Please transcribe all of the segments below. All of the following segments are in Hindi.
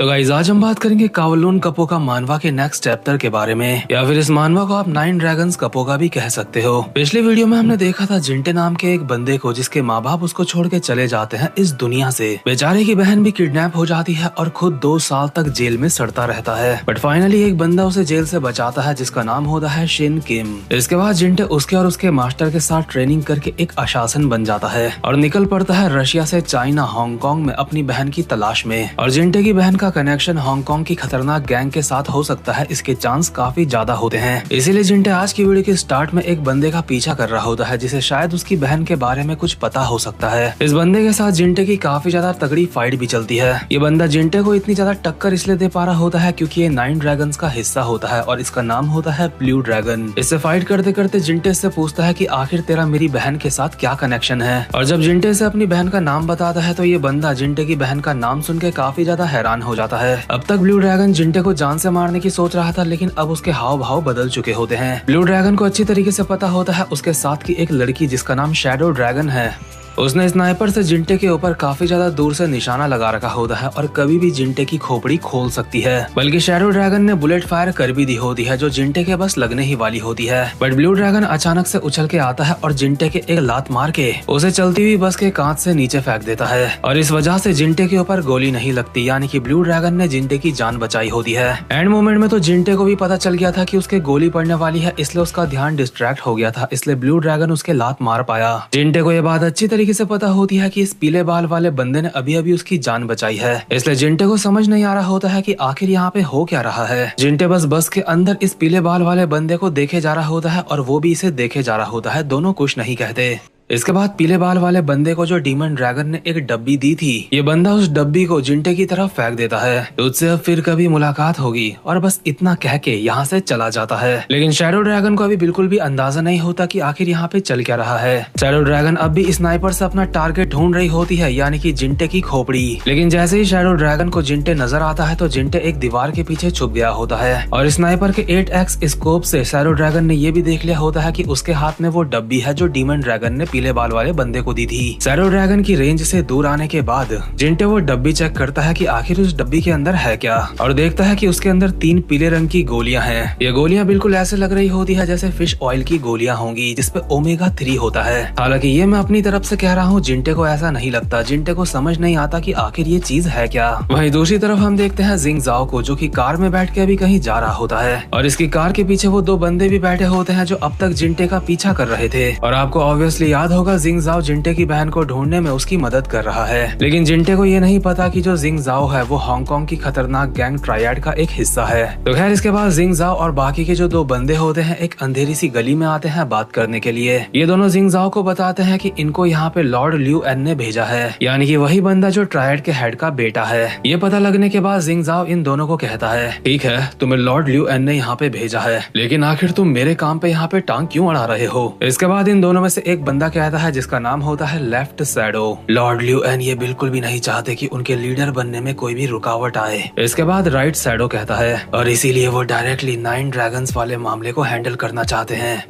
तो गाइस आज हम बात करेंगे कावलून कपोका मानवा के नेक्स्ट चैप्टर के बारे में, या फिर इस मानवा को आप 9 ड्रैगन्स कपोका भी कह सकते हो। पिछले वीडियो में हमने देखा था जिंटे नाम के एक बंदे को जिसके माँ बाप उसको छोड़ के चले जाते हैं इस दुनिया से। बेचारे की बहन भी किडनैप हो जाती है और खुद 2 साल तक जेल में सड़ता रहता है। बट फाइनली एक बंदा उसे जेल से बचाता है जिसका नाम होता है शिन किम। इसके बाद जिंटे उसके और उसके मास्टर के साथ ट्रेनिंग करके एक आशासन बन जाता है और निकल पड़ता है रशिया से चाइना हांगकांग में अपनी बहन की तलाश में। और जिंटे की बहन का कनेक्शन हांगकांग की खतरनाक गैंग के साथ हो सकता है, इसके चांस काफी ज्यादा होते हैं। इसीलिए जिंटे आज की वीडियो के स्टार्ट में एक बंदे का पीछा कर रहा होता है जिसे शायद उसकी बहन के बारे में कुछ पता हो सकता है। इस बंदे के साथ जिंटे की काफी ज्यादा तगड़ी फाइट भी चलती है। ये बंदा जिंटे को इतनी ज्यादा टक्कर इसलिए दे पा रहा होता है क्योंकि ये 9 ड्रैगन्स का हिस्सा होता है और इसका नाम होता है ब्लू ड्रैगन। इससे फाइट करते करते जिंटे से पूछता है कि आखिर तेरा मेरी बहन के साथ क्या कनेक्शन है। और जब जिंटे से अपनी बहन का नाम बताता है तो ये बंदा जिंटे की बहन का नाम सुन के काफी ज्यादा हैरान हो जाता है। अब तक ब्लू ड्रैगन जिंटे को जान से मारने की सोच रहा था, लेकिन अब उसके हाव भाव बदल चुके होते हैं। ब्लू ड्रैगन को अच्छी तरीके से पता होता है उसके साथ की एक लड़की जिसका नाम शैडो ड्रैगन है, उसने स्नाइपर से जिंटे के ऊपर काफी ज्यादा दूर से निशाना लगा रखा होता है और कभी भी जिंटे की खोपड़ी खोल सकती है। बल्कि शैडो ड्रैगन ने बुलेट फायर कर भी दी होती है जो जिंटे के बस लगने ही वाली होती है। बट ब्लू ड्रैगन अचानक से उछल के आता है और जिंटे के एक लात मार के उसे चलती हुई बस के कांच से नीचे फेंक देता है और इस वजह से जिंटे के ऊपर गोली नहीं लगती, यानी कि ब्लू ड्रैगन ने जिंटे की जान बचाई होती है। एंड मोमेंट में तो जिंटे को भी पता चल गया था कि उसके गोली पड़ने वाली है, इसलिए उसका ध्यान डिस्ट्रैक्ट हो गया था, इसलिए ब्लू ड्रैगन उसके लात मार पाया। जिंटे को यह बात अच्छी तरीके से पता होती है कि इस पीले बाल वाले बंदे ने अभी अभी उसकी जान बचाई है, इसलिए जिंटे को समझ नहीं आ रहा होता है कि आखिर यहाँ पे हो क्या रहा है। जिंटे बस के अंदर इस पीले बाल वाले बंदे को देखे जा रहा होता है और वो भी इसे देखे जा रहा होता है, दोनों कुछ नहीं कहते। इसके बाद पीले बाल वाले बंदे को जो डीमन ड्रैगन ने एक डब्बी दी थी, ये बंदा उस डब्बी को जिंटे की तरफ फेंक देता है। तुझसे अब फिर कभी मुलाकात होगी, और बस इतना कह के यहाँ से चला जाता है। लेकिन शैडो ड्रैगन को अभी बिल्कुल भी अंदाजा नहीं होता कि आखिर यहाँ पे चल क्या रहा है। शैडो ड्रैगन अब भी स्नाइपर से अपना टारगेट ढूंढ रही होती है, यानी कि जिंटे की खोपड़ी। लेकिन जैसे ही शैडो ड्रैगन को जिंटे नजर आता है तो जिंटे एक दीवार के पीछे छुप गया होता है और स्नाइपर के 8x स्कोप से शैडो ड्रैगन ने ये भी देख लिया होता है कि उसके हाथ में वो डब्बी है जो डीमन ड्रैगन ने पीले बाल वाले बंदे को दी थी। शैडो ड्रैगन की रेंज से दूर आने के बाद जिंटे वो डब्बी चेक करता है कि आखिर उस डब्बी के अंदर है क्या, और देखता है कि उसके अंदर 3 पीले रंग की गोलियां हैं। ये गोलियां बिल्कुल ऐसे लग रही होती है जैसे फिश ऑयल की गोलियां होंगी जिसपे ओमेगा 3 होता है। हालांकि ये मैं अपनी तरफ से कह रहा हूँ, जिंटे को ऐसा नहीं लगता। जिंटे को समझ नहीं आता कि आखिर ये चीज है क्या। वहीं दूसरी तरफ हम देखते हैं जिंग जाओ को, जो कि कार में बैठ के अभी कहीं जा रहा होता है और इसकी कार के पीछे वो 2 बंदे भी बैठे होते हैं जो अब तक जिंटे का पीछा कर रहे थे। और आपको ऑब्वियसली याद होगा जिंग जाओ जिंटे की बहन को ढूंढने में उसकी मदद कर रहा है। लेकिन जिंटे को ये नहीं पता कि जो जिंग जाओ है वो हांगकांग की खतरनाक गैंग ट्रायड का एक हिस्सा है। तो खैर इसके बाद जिंग जाओ और बाकी के जो 2 बंदे होते हैं एक अंधेरी सी गली में आते हैं बात करने के लिए। ये दोनों जिंग जाओ को बताते हैं कि इनको यहाँ पे लॉर्ड ल्यू एन ने भेजा है, यानी कि वही बंदा जो ट्रायड के हेड का बेटा है। ये पता लगने के बाद जिंग जाओ इन दोनों को कहता है, ठीक है तुम्हें लॉर्ड ल्यू एन ने यहाँ पे भेजा है, लेकिन आखिर तुम मेरे काम पे यहाँ पे टांग क्यों अड़ा रहे हो। इसके बाद इन दोनों में से एक बंदा कहता है जिसका नाम होता है लेफ्ट शैडो। लॉर्ड ल्यू एन ये बिल्कुल भी नहीं चाहते कि उनके लीडर बनने में कोई भी रुकावट आए। इसके बाद राइट शैडो कहता है, और इसीलिए वो डायरेक्टली 9 ड्रैगन्स वाले मामले को हैंडल करना चाहते हैं।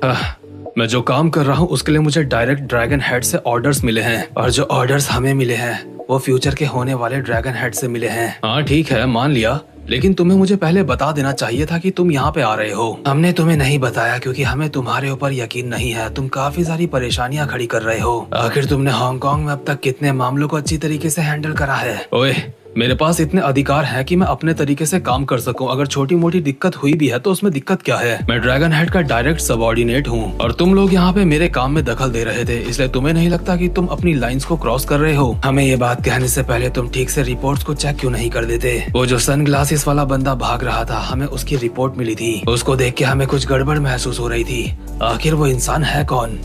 मैं जो काम कर रहा हूँ उसके लिए मुझे डायरेक्ट ड्रैगन हेड से ऑर्डर्स मिले हैं, और जो ऑर्डर्स हमें मिले हैं वो फ्यूचर के होने वाले ड्रैगन हेड से मिले हैं। हाँ ठीक है मान लिया, लेकिन तुम्हें मुझे पहले बता देना चाहिए था कि तुम यहाँ पे आ रहे हो। हमने तुम्हें नहीं बताया क्योंकि हमें तुम्हारे ऊपर यकीन नहीं है। तुम काफी सारी परेशानियां खड़ी कर रहे हो। आखिर तुमने हांगकांग में अब तक कितने मामलों को अच्छी तरीके से हैंडल करा है। ओए मेरे पास इतने अधिकार हैं कि मैं अपने तरीके से काम कर सकूं। अगर छोटी मोटी दिक्कत हुई भी है तो उसमें दिक्कत क्या है। मैं ड्रैगन हेड का डायरेक्ट सबऑर्डिनेट हूं और तुम लोग यहाँ पे मेरे काम में दखल दे रहे थे, इसलिए तुम्हें नहीं लगता कि तुम अपनी लाइंस को क्रॉस कर रहे हो। हमें ये बात कहने से पहले तुम ठीक से रिपोर्ट्स को चेक क्यों नहीं कर देते। वो जो सन ग्लासेस वाला बंदा भाग रहा था, हमें उसकी रिपोर्ट मिली थी। उसको देख के हमें कुछ गड़बड़ महसूस हो रही थी। आखिर वो इंसान है कौन।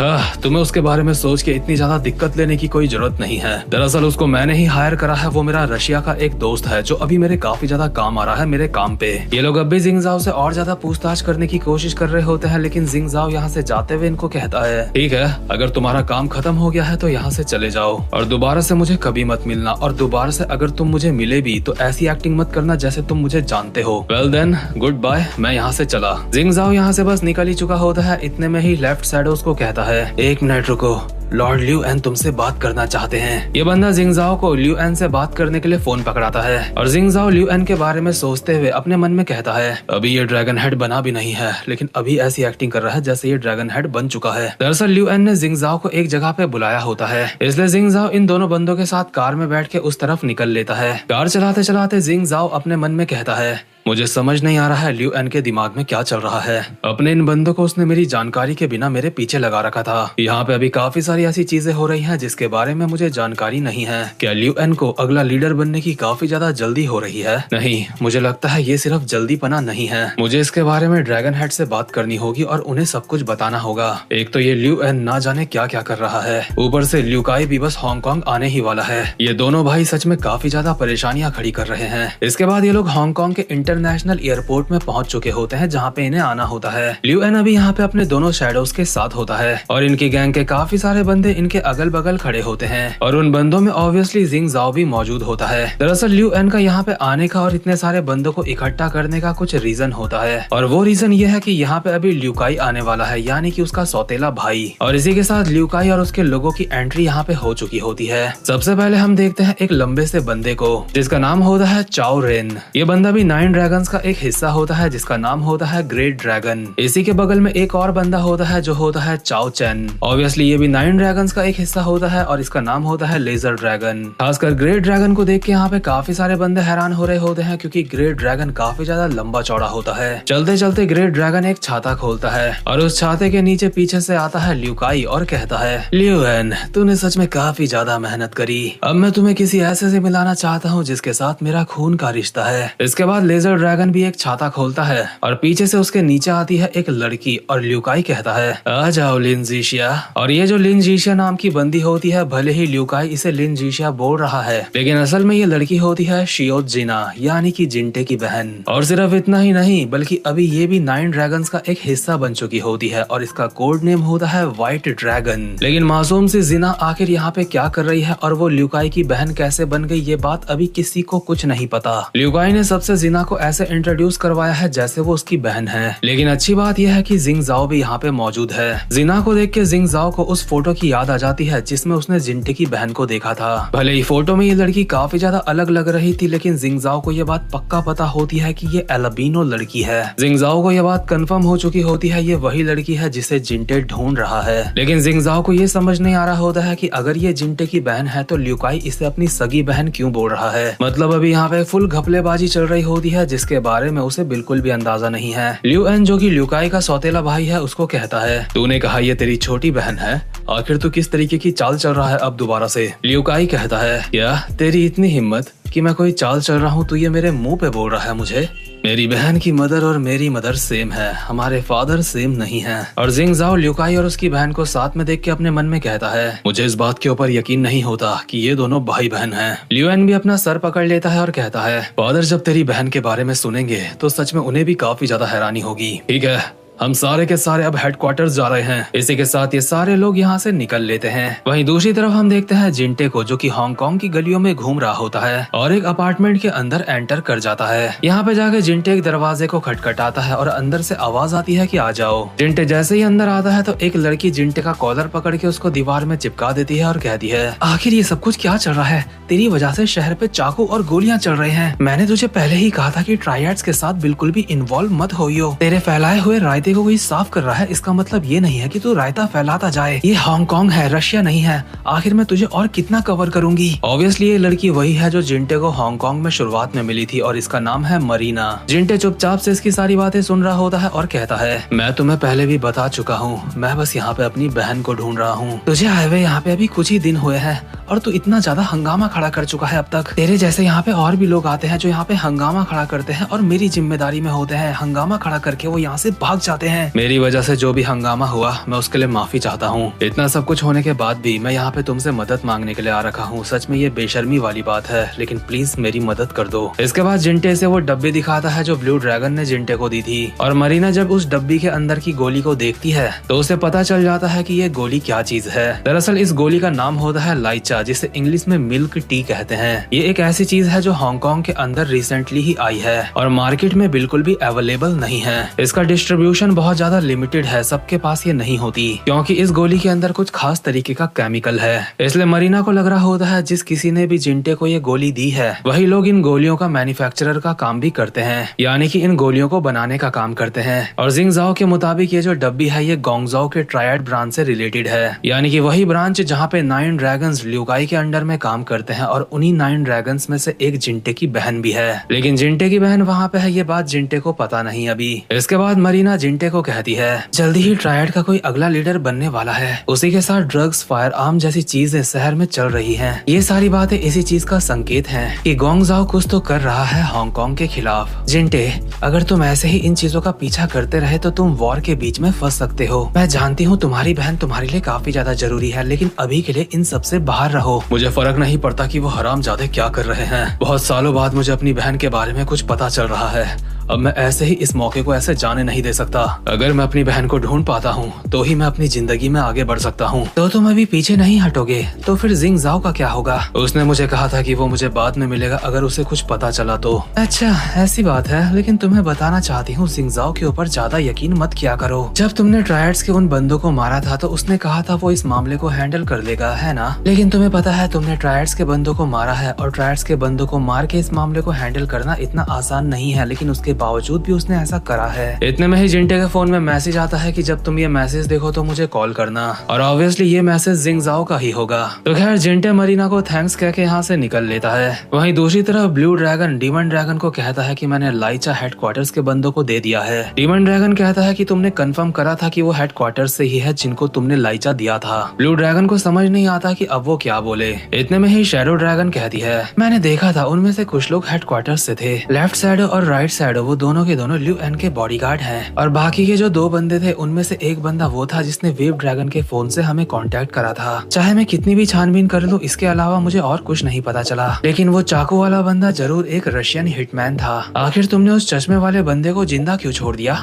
तुम्हें उसके बारे में सोच के इतनी ज्यादा दिक्कत लेने की कोई जरूरत नहीं है। दरअसल उसको मैंने ही हायर करा है। वो मेरा रशिया का एक दोस्त है जो अभी मेरे काफी ज्यादा काम आ रहा है मेरे काम पे। ये लोग अब भी जिंग जाओ से और ज्यादा पूछताछ करने की कोशिश कर रहे होते हैं, लेकिन जिंग जाओ यहाँ से जाते हुए इनको कहता है, ठीक है अगर तुम्हारा काम खत्म हो गया है तो यहाँ से चले जाओ और दोबारा से मुझे कभी मत मिलना, और दोबारा से अगर तुम मुझे मिले भी तो ऐसी एक्टिंग मत करना जैसे तुम मुझे जानते हो। वेल देन गुड बाय, मैं यहाँ से चला। जिंग जाओ यहाँ से बस निकल ही चुका होता है। इतने में ही लेफ्ट शैडो उसको कहता है, 1 मिनट रुको, लॉर्ड लियू एन तुमसे बात करना चाहते हैं। ये बंदा जिंगजाओ को लियू एन से बात करने के लिए फोन पकड़ाता है और जिंगजाओ लियू एन के बारे में सोचते हुए अपने मन में कहता है, अभी ये ड्रैगन हेड बना भी नहीं है, लेकिन अभी ऐसी एक्टिंग कर रहा है जैसे ये ड्रैगन हेड बन चुका है। दरअसल लियू एन ने जिंगजाओ को एक जगह पे बुलाया होता है, इसलिए जिंगजाओ इन दोनों बंदों के साथ कार में बैठ के उस तरफ निकल लेता है। कार चलाते चलाते जिंगजाओ अपने मन में कहता है, मुझे समझ नहीं आ रहा है लियू एन के दिमाग में क्या चल रहा है। अपने इन बंदों को उसने मेरी जानकारी के बिना मेरे पीछे लगा रखा था। यहाँ पे अभी काफी सारी ऐसी चीजें हो रही हैं जिसके बारे में मुझे जानकारी नहीं है। क्या लियू एन को अगला लीडर बनने की काफी ज्यादा जल्दी हो रही है? नहीं, मुझे लगता है ये सिर्फ जल्दीपना नहीं है। मुझे इसके बारे में ड्रैगन हेड से बात करनी होगी और उन्हें सब कुछ बताना होगा। एक तो ये लियू एन ना जाने क्या क्या कर रहा है, ऊपर से लियू काई भी बस हांगकांग आने ही वाला है। ये दोनों भाई सच में काफी ज्यादा परेशानियां खड़ी कर रहे हैं। इसके बाद ये लोग हांगकांग के इंटरनेशनल एयरपोर्ट में पहुंच चुके होते हैं जहाँ पे इन्हें आना होता है। लियू एन अभी यहाँ पे अपने दोनों शैडोज के साथ होता है और इनकी गैंग के काफी सारे बंदे इनके अगल बगल खड़े होते हैं और उन बंदों में ऑब्वियसली जिंगजाओ भी मौजूद होता है। दरअसल लियू एन का यहाँ पे आने का और इतने सारे बंदों को इकट्ठा करने का कुछ रीजन होता है और वो रीजन ये है कि यहाँ पे अभी लियू काई आने वाला है, यानी कि उसका सौतेला भाई। और इसी के साथ लियू काई और उसके लोगों की एंट्री यहाँ पे हो चुकी होती है। सबसे पहले हम देखते हैं एक लंबे से बंदे को जिसका नाम होता है चाओ रेन। ये बंदा भी 9 ड्रैगन्स का एक हिस्सा होता है जिसका नाम होता है ग्रेट ड्रैगन। इसी के बगल में एक और बंदा होता है जो होता है चाओ चैन। ऑब्वियसली ये भी 9 ड्रैगन्स का एक हिस्सा होता है और इसका नाम होता है लेजर ड्रैगन। खासकर ग्रेट ड्रैगन को देख के यहाँ पे काफी सारे बंदे हैरान हो रहे होते हैं क्योंकि ग्रेट ड्रैगन काफी ज्यादा लंबा चौड़ा होता है। चलते चलते ग्रेट ड्रैगन एक छाता खोलता है और उस छाते के नीचे पीछे से आता है लियू काई और कहता है, लियू एन तूने सच में काफी ज्यादा मेहनत करी। अब मैं तुम्हें किसी ऐसे से मिलाना चाहता हूँ जिसके साथ मेरा खून का रिश्ता है। इसके बाद लेजर ड्रैगन भी एक छाता खोलता है और पीछे से उसके नीचे आती है एक लड़की और लियू काई कहता है, आ जाओ लिन जीशिया। और ये जो लिन जीशिया नाम की बंदी होती है, भले ही लियू काई इसे लिन जीशिया बोल रहा है, लेकिन असल में ये लड़की होती है शियो जिना, यानी कि जिंटे की बहन। और सिर्फ इतना ही नहीं बल्कि अभी ये भी 9 ड्रैगन्स का एक हिस्सा बन चुकी होती है और इसका कोड नेम होता है व्हाइट ड्रैगन। लेकिन मासूम सी जिना आखिर यहाँ पे क्या कर रही है और वो लियू काई की बहन कैसे बन गई, ये बात अभी किसी को कुछ नहीं पता। लियू काई ने सबसे जिना को ऐसे इंट्रोड्यूस करवाया है जैसे वो उसकी बहन है। लेकिन अच्छी बात यह है कि जिंगजाओ भी यहाँ पे मौजूद है। जिना को देख के जिंगजाओ को उस फोटो की याद आ जाती है जिसमें उसने जिंटे की बहन को देखा था। भले ही फोटो में ये लड़की काफी ज्यादा अलग लग रही थी, लेकिन जिंगजाओ को ये बात पक्का पता होती है कि ये एल्बिनो लड़की है। जिंगजाओ को ये बात कंफर्म हो चुकी होती है, ये वही लड़की है जिसे जिंटे ढूंढ रहा है। लेकिन जिंगजाओ को ये समझ नहीं आ रहा होता है कि अगर ये जिंटे की बहन है तो लियू काई इसे अपनी सगी बहन क्यों बोल रहा है। मतलब अभी यहाँ पे फुल घपलेबाजी चल रही होती है जिसके बारे में उसे बिल्कुल भी अंदाजा नहीं है। लियू एन जो कि लियू काई का सौतेला भाई है उसको कहता है, तूने कहा ये तेरी छोटी बहन है, आखिर तू किस तरीके की चाल चल रहा है अब दोबारा से? लियू काई कहता है, क्या तेरी इतनी हिम्मत कि मैं कोई चाल चल रहा हूँ, तू ये मेरे मुंह पे बोल रहा है मुझे? मेरी बहन की मदर और मेरी मदर सेम है, हमारे फादर सेम नहीं है। और जिंगजाओ लियू काई और उसकी बहन को साथ में देख के अपने मन में कहता है, मुझे इस बात के ऊपर यकीन नहीं होता कि ये दोनों भाई बहन हैं। लियू एन भी अपना सर पकड़ लेता है और कहता है, फादर जब तेरी बहन के बारे में सुनेंगे तो सच में उन्हें भी काफी ज्यादा हैरानी होगी। ठीक है, हम सारे के सारे अब हेडक्वार्टर्स जा रहे हैं। इसी के साथ ये सारे लोग यहाँ से निकल लेते हैं। वहीं दूसरी तरफ हम देखते हैं जिंटे को जो कि हांगकांग की गलियों में घूम रहा होता है और एक अपार्टमेंट के अंदर एंटर कर जाता है। यहाँ पे जाके जिंटे एक दरवाजे को खटखटाता है और अंदर से आवाज आती है कि आ जाओ। जिंटे जैसे ही अंदर आता है तो एक लड़की जिंटे का कॉलर पकड़ के उसको दीवार में चिपका देती है और कहती है, आखिर ये सब कुछ क्या चल रहा है? तेरी वजह से शहर पे चाकू और गोलियां चल रहे हैं। मैंने तुझे पहले ही कहा था कि ट्रायड्स के साथ बिल्कुल भी इन्वॉल्व मत होइयो। तेरे फैलाए हुए रायते को कोई साफ कर रहा है, इसका मतलब ये नहीं है कि तू रायता फैलाता जाए। ये हांगकांग है, रशिया नहीं है। आखिर मैं तुझे और कितना कवर करूंगी? ऑब्वियसली ये लड़की वही है जो जिंटे को हांगकांग में शुरुआत में मिली थी और इसका नाम है मरीना। जिंटे चुपचाप से इसकी सारी बातें सुन रहा होता है और कहता है, मैं तुम्हें पहले भी बता चुका हूँ, मैं बस यहाँ पे अपनी बहन को ढूंढ रहा हूँ। तुझे आए हुए यहाँ पे अभी कुछ ही दिन हुए हैं और तू इतना ज्यादा हंगामा खड़ा कर चुका है अब तक। तेरे जैसे यहाँ पे और भी लोग आते हैं जो यहाँ पे हंगामा खड़ा करते हैं और मेरी जिम्मेदारी में होते हैं। हंगामा खड़ा करके वो यहाँ से भाग जाते हैं। मेरी वजह से जो भी हंगामा हुआ मैं उसके लिए माफी चाहता हूँ। इतना सब कुछ होने के बाद भी मैं यहाँ पे तुमसे मदद मांगने के लिए आ रखा हूँ। सच में ये बेशर्मी वाली बात है, लेकिन प्लीज मेरी मदद कर दो। इसके बाद जिंटे से वो डब्बी दिखाता है जो ब्लू ड्रैगन ने जिंटे को दी थी और मरीना जब उस डब्बी के अंदर की गोली को देखती है तो उसे पता चल जाता है कि ये गोली क्या चीज है। दरअसल इस गोली का नाम होता है लाइचा, जिसे इंग्लिश में मिल्क टी कहते हैं। ये एक ऐसी चीज है जो हांगकांग के अंदर रिसेंटली ही आई है और मार्केट में बिल्कुल भी अवेलेबल नहीं है। इसका डिस्ट्रीब्यूशन प्रोडक्शन बहुत ज्यादा लिमिटेड है, सबके पास ये नहीं होती क्योंकि इस गोली के अंदर कुछ खास तरीके का केमिकल है। इसलिए मरीना को लग रहा होता है जिस किसी ने भी जिंटे को ये गोली दी है वही लोग इन गोलियों का मैन्युफैक्चरर का काम भी करते हैं, यानी कि इन गोलियों को बनाने का काम करते हैं। और जिंगजाओ के मुताबिक ये जो डब्बी है ये गोंगजाओ के ट्रायड ब्रांच से रिलेटेड है, यानी कि वही ब्रांच जहाँ पे 9 ड्रैगन्स लियू काई के अंडर में काम करते हैं और उन्हीं 9 ड्रैगन्स में से एक जिंटे की बहन भी है। लेकिन जिंटे की बहन वहाँ पे है ये बात जिंटे को पता नहीं अभी। इसके बाद मरीना जिंटे को कहती है जल्दी ही ट्रायड का कोई अगला लीडर बनने वाला है, उसी के साथ ड्रग्स, फायर आर्म जैसी चीजें शहर में चल रही हैं। ये सारी बातें इसी चीज का संकेत हैं कि गोंगजाओ कुछ तो कर रहा है हांगकांग के खिलाफ। जिंटे, अगर तुम ऐसे ही इन चीजों का पीछा करते रहे तो तुम वॉर के बीच में फंस सकते हो। मैं जानती हूँ तुम्हारी बहन तुम्हारे लिए काफी ज्यादा जरूरी है, लेकिन अभी के लिए इन सब से बाहर रहो। मुझे फर्क नहीं पड़ता कि वो हरामजादे क्या कर रहे हैं, बहुत सालों बाद मुझे अपनी बहन के बारे में कुछ पता चल रहा है। अब मैं ऐसे ही इस मौके को ऐसे जाने नहीं दे सकता। अगर मैं अपनी बहन को ढूंढ पाता हूँ तो ही मैं अपनी जिंदगी में आगे बढ़ सकता हूँ। तो तुम अभी पीछे नहीं हटोगे तो फिर जिंगजाओ का क्या होगा? उसने मुझे कहा था कि वो मुझे बाद में मिलेगा अगर उसे कुछ पता चला तो। अच्छा ऐसी बात है, लेकिन तुम्हें बताना चाहती हूँ जिंगजाओ के ऊपर ज्यादा यकीन मत किया करो। जब तुमने ट्रायड्स के उन बंदों को मारा था तो उसने कहा था वो इस मामले को हैंडल कर लेगा, है ना? लेकिन तुम्हें पता है तुमने ट्रायड्स के बंदों को मारा है और ट्रायड्स के बंदों को मार के इस मामले को हैंडल करना इतना आसान नहीं है, लेकिन उसके बावजूद भी उसने ऐसा करा है। इतने में ही जिंटे के फोन में मैसेज आता है कि जब तुम ये मैसेज देखो तो मुझे कॉल करना, और ऑब्वियसली ये मैसेज जिंगजाओ का ही होगा। तो खैर जिंटे मरीना को थैंक्स कह के यहाँ से निकल लेता है। वहीं दूसरी तरफ ब्लू ड्रैगन डीमन ड्रैगन को कहता है कि मैंने लाइचा हेडक्वार्टर्स के बंदों को दे दिया है। डीमन ड्रैगन कहता है कि तुमने कंफर्म करा था कि वो हेडक्वार्टर्स से ही है जिनको तुमने लाइचा दिया था। ब्लू ड्रैगन को समझ नहीं आता कि अब वो क्या बोले। इतने में ही शैडो ड्रैगन कहती है मैंने देखा था उनमें से कुछ लोग हेडक्वार्टर्स से थे, लेफ्ट शैडो और राइट शैडो वो दोनों के दोनों लियू एन के बॉडीगार्ड हैं, और बाकी के जो 2 बंदे थे उनमें से एक बंदा वो था जिसने वेव ड्रैगन के फोन से हमें कांटेक्ट करा था। चाहे मैं कितनी भी छानबीन कर लूं इसके अलावा मुझे और कुछ नहीं पता चला, लेकिन वो चाकू वाला बंदा जरूर एक रशियन हिटमैन था। आखिर तुमने उस चश्मे वाले बंदे को जिंदा क्यों छोड़ दिया?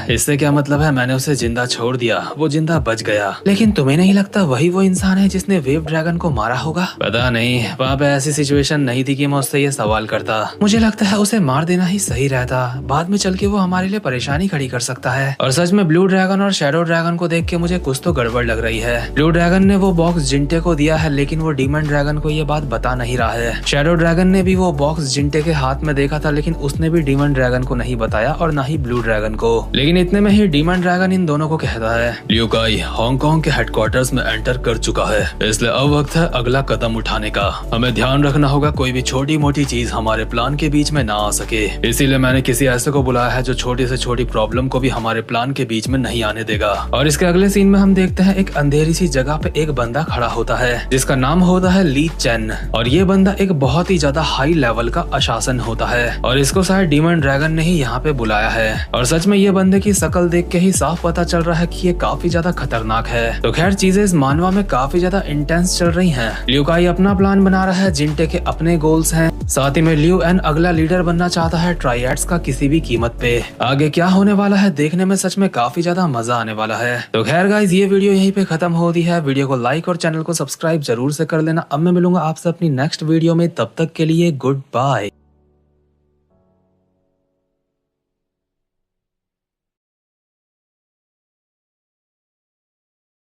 इससे क्या मतलब है मैंने उसे जिंदा छोड़ दिया, वो जिंदा बच गया। लेकिन तुम्हें नहीं लगता वही वो इंसान है जिसने वेव ड्रैगन को मारा होगा? पता नहीं, वहाँ पे ऐसी सिचुएशन नहीं थी कि मैं उससे ये सवाल करता। मुझे लगता है उसे मार देना ही सही रहता, बाद में चल के वो हमारे लिए परेशानी खड़ी कर सकता है। और सच में ब्लू ड्रैगन और शैडो ड्रैगन को देख के मुझे कुछ तो गड़बड़ लग रही है। ब्लू ड्रैगन ने वो बॉक्स जिंटे को दिया है, लेकिन वो डीमन ड्रैगन को ये बात बता नहीं रहा है। शैडो ड्रैगन ने भी वो बॉक्स जिंटे के हाथ में देखा था, लेकिन उसने भी डीमन ड्रैगन को नहीं बताया और न ही ब्लू ड्रैगन को। लेकिन इतने में ही डीमन ड्रैगन इन दोनों को कहता है लियू काई हांगकांग के हेडक्वार्टर्स में एंटर कर चुका है, इसलिए अब वक्त है अगला कदम उठाने का। हमें ध्यान रखना होगा कोई भी छोटी मोटी चीज हमारे प्लान के बीच में ना आ सके, इसीलिए मैंने किसी ऐसे को बुलाया है जो छोटी से छोटी प्रॉब्लम को भी हमारे प्लान के बीच में नहीं आने देगा। और इसके अगले सीन में हम देखते हैं एक अंधेरी सी जगह पे एक बंदा खड़ा होता है जिसका नाम होता है ली चेन, और ये बंदा एक बहुत ही ज्यादा हाई लेवल का अशासन होता है, और इसको शायद डीमन ड्रैगन ने ही यहाँ पे बुलाया है। और सच में ये बंदे की शक्ल देख के ही साफ पता चल रहा है कि ये काफी ज्यादा खतरनाक है। तो खैर चीजें इस मानवा में काफी ज्यादा इंटेंस चल रही हैं। लियू काई अपना प्लान बना रहा है, जिंटे के अपने गोल्स हैं, साथ ही में लियू एन अगला लीडर बनना चाहता है ट्रायड्स का किसी भी कीमत पे। आगे क्या होने वाला है देखने में सच में काफी ज्यादा मजा आने वाला है। तो खैर गाइस ये वीडियो यहीं पे खत्म होती है। वीडियो को लाइक और चैनल को सब्सक्राइब जरूर से कर लेना। अब मैं मिलूंगा आपसे अपनी नेक्स्ट वीडियो में, तब तक के लिए गुड बाय।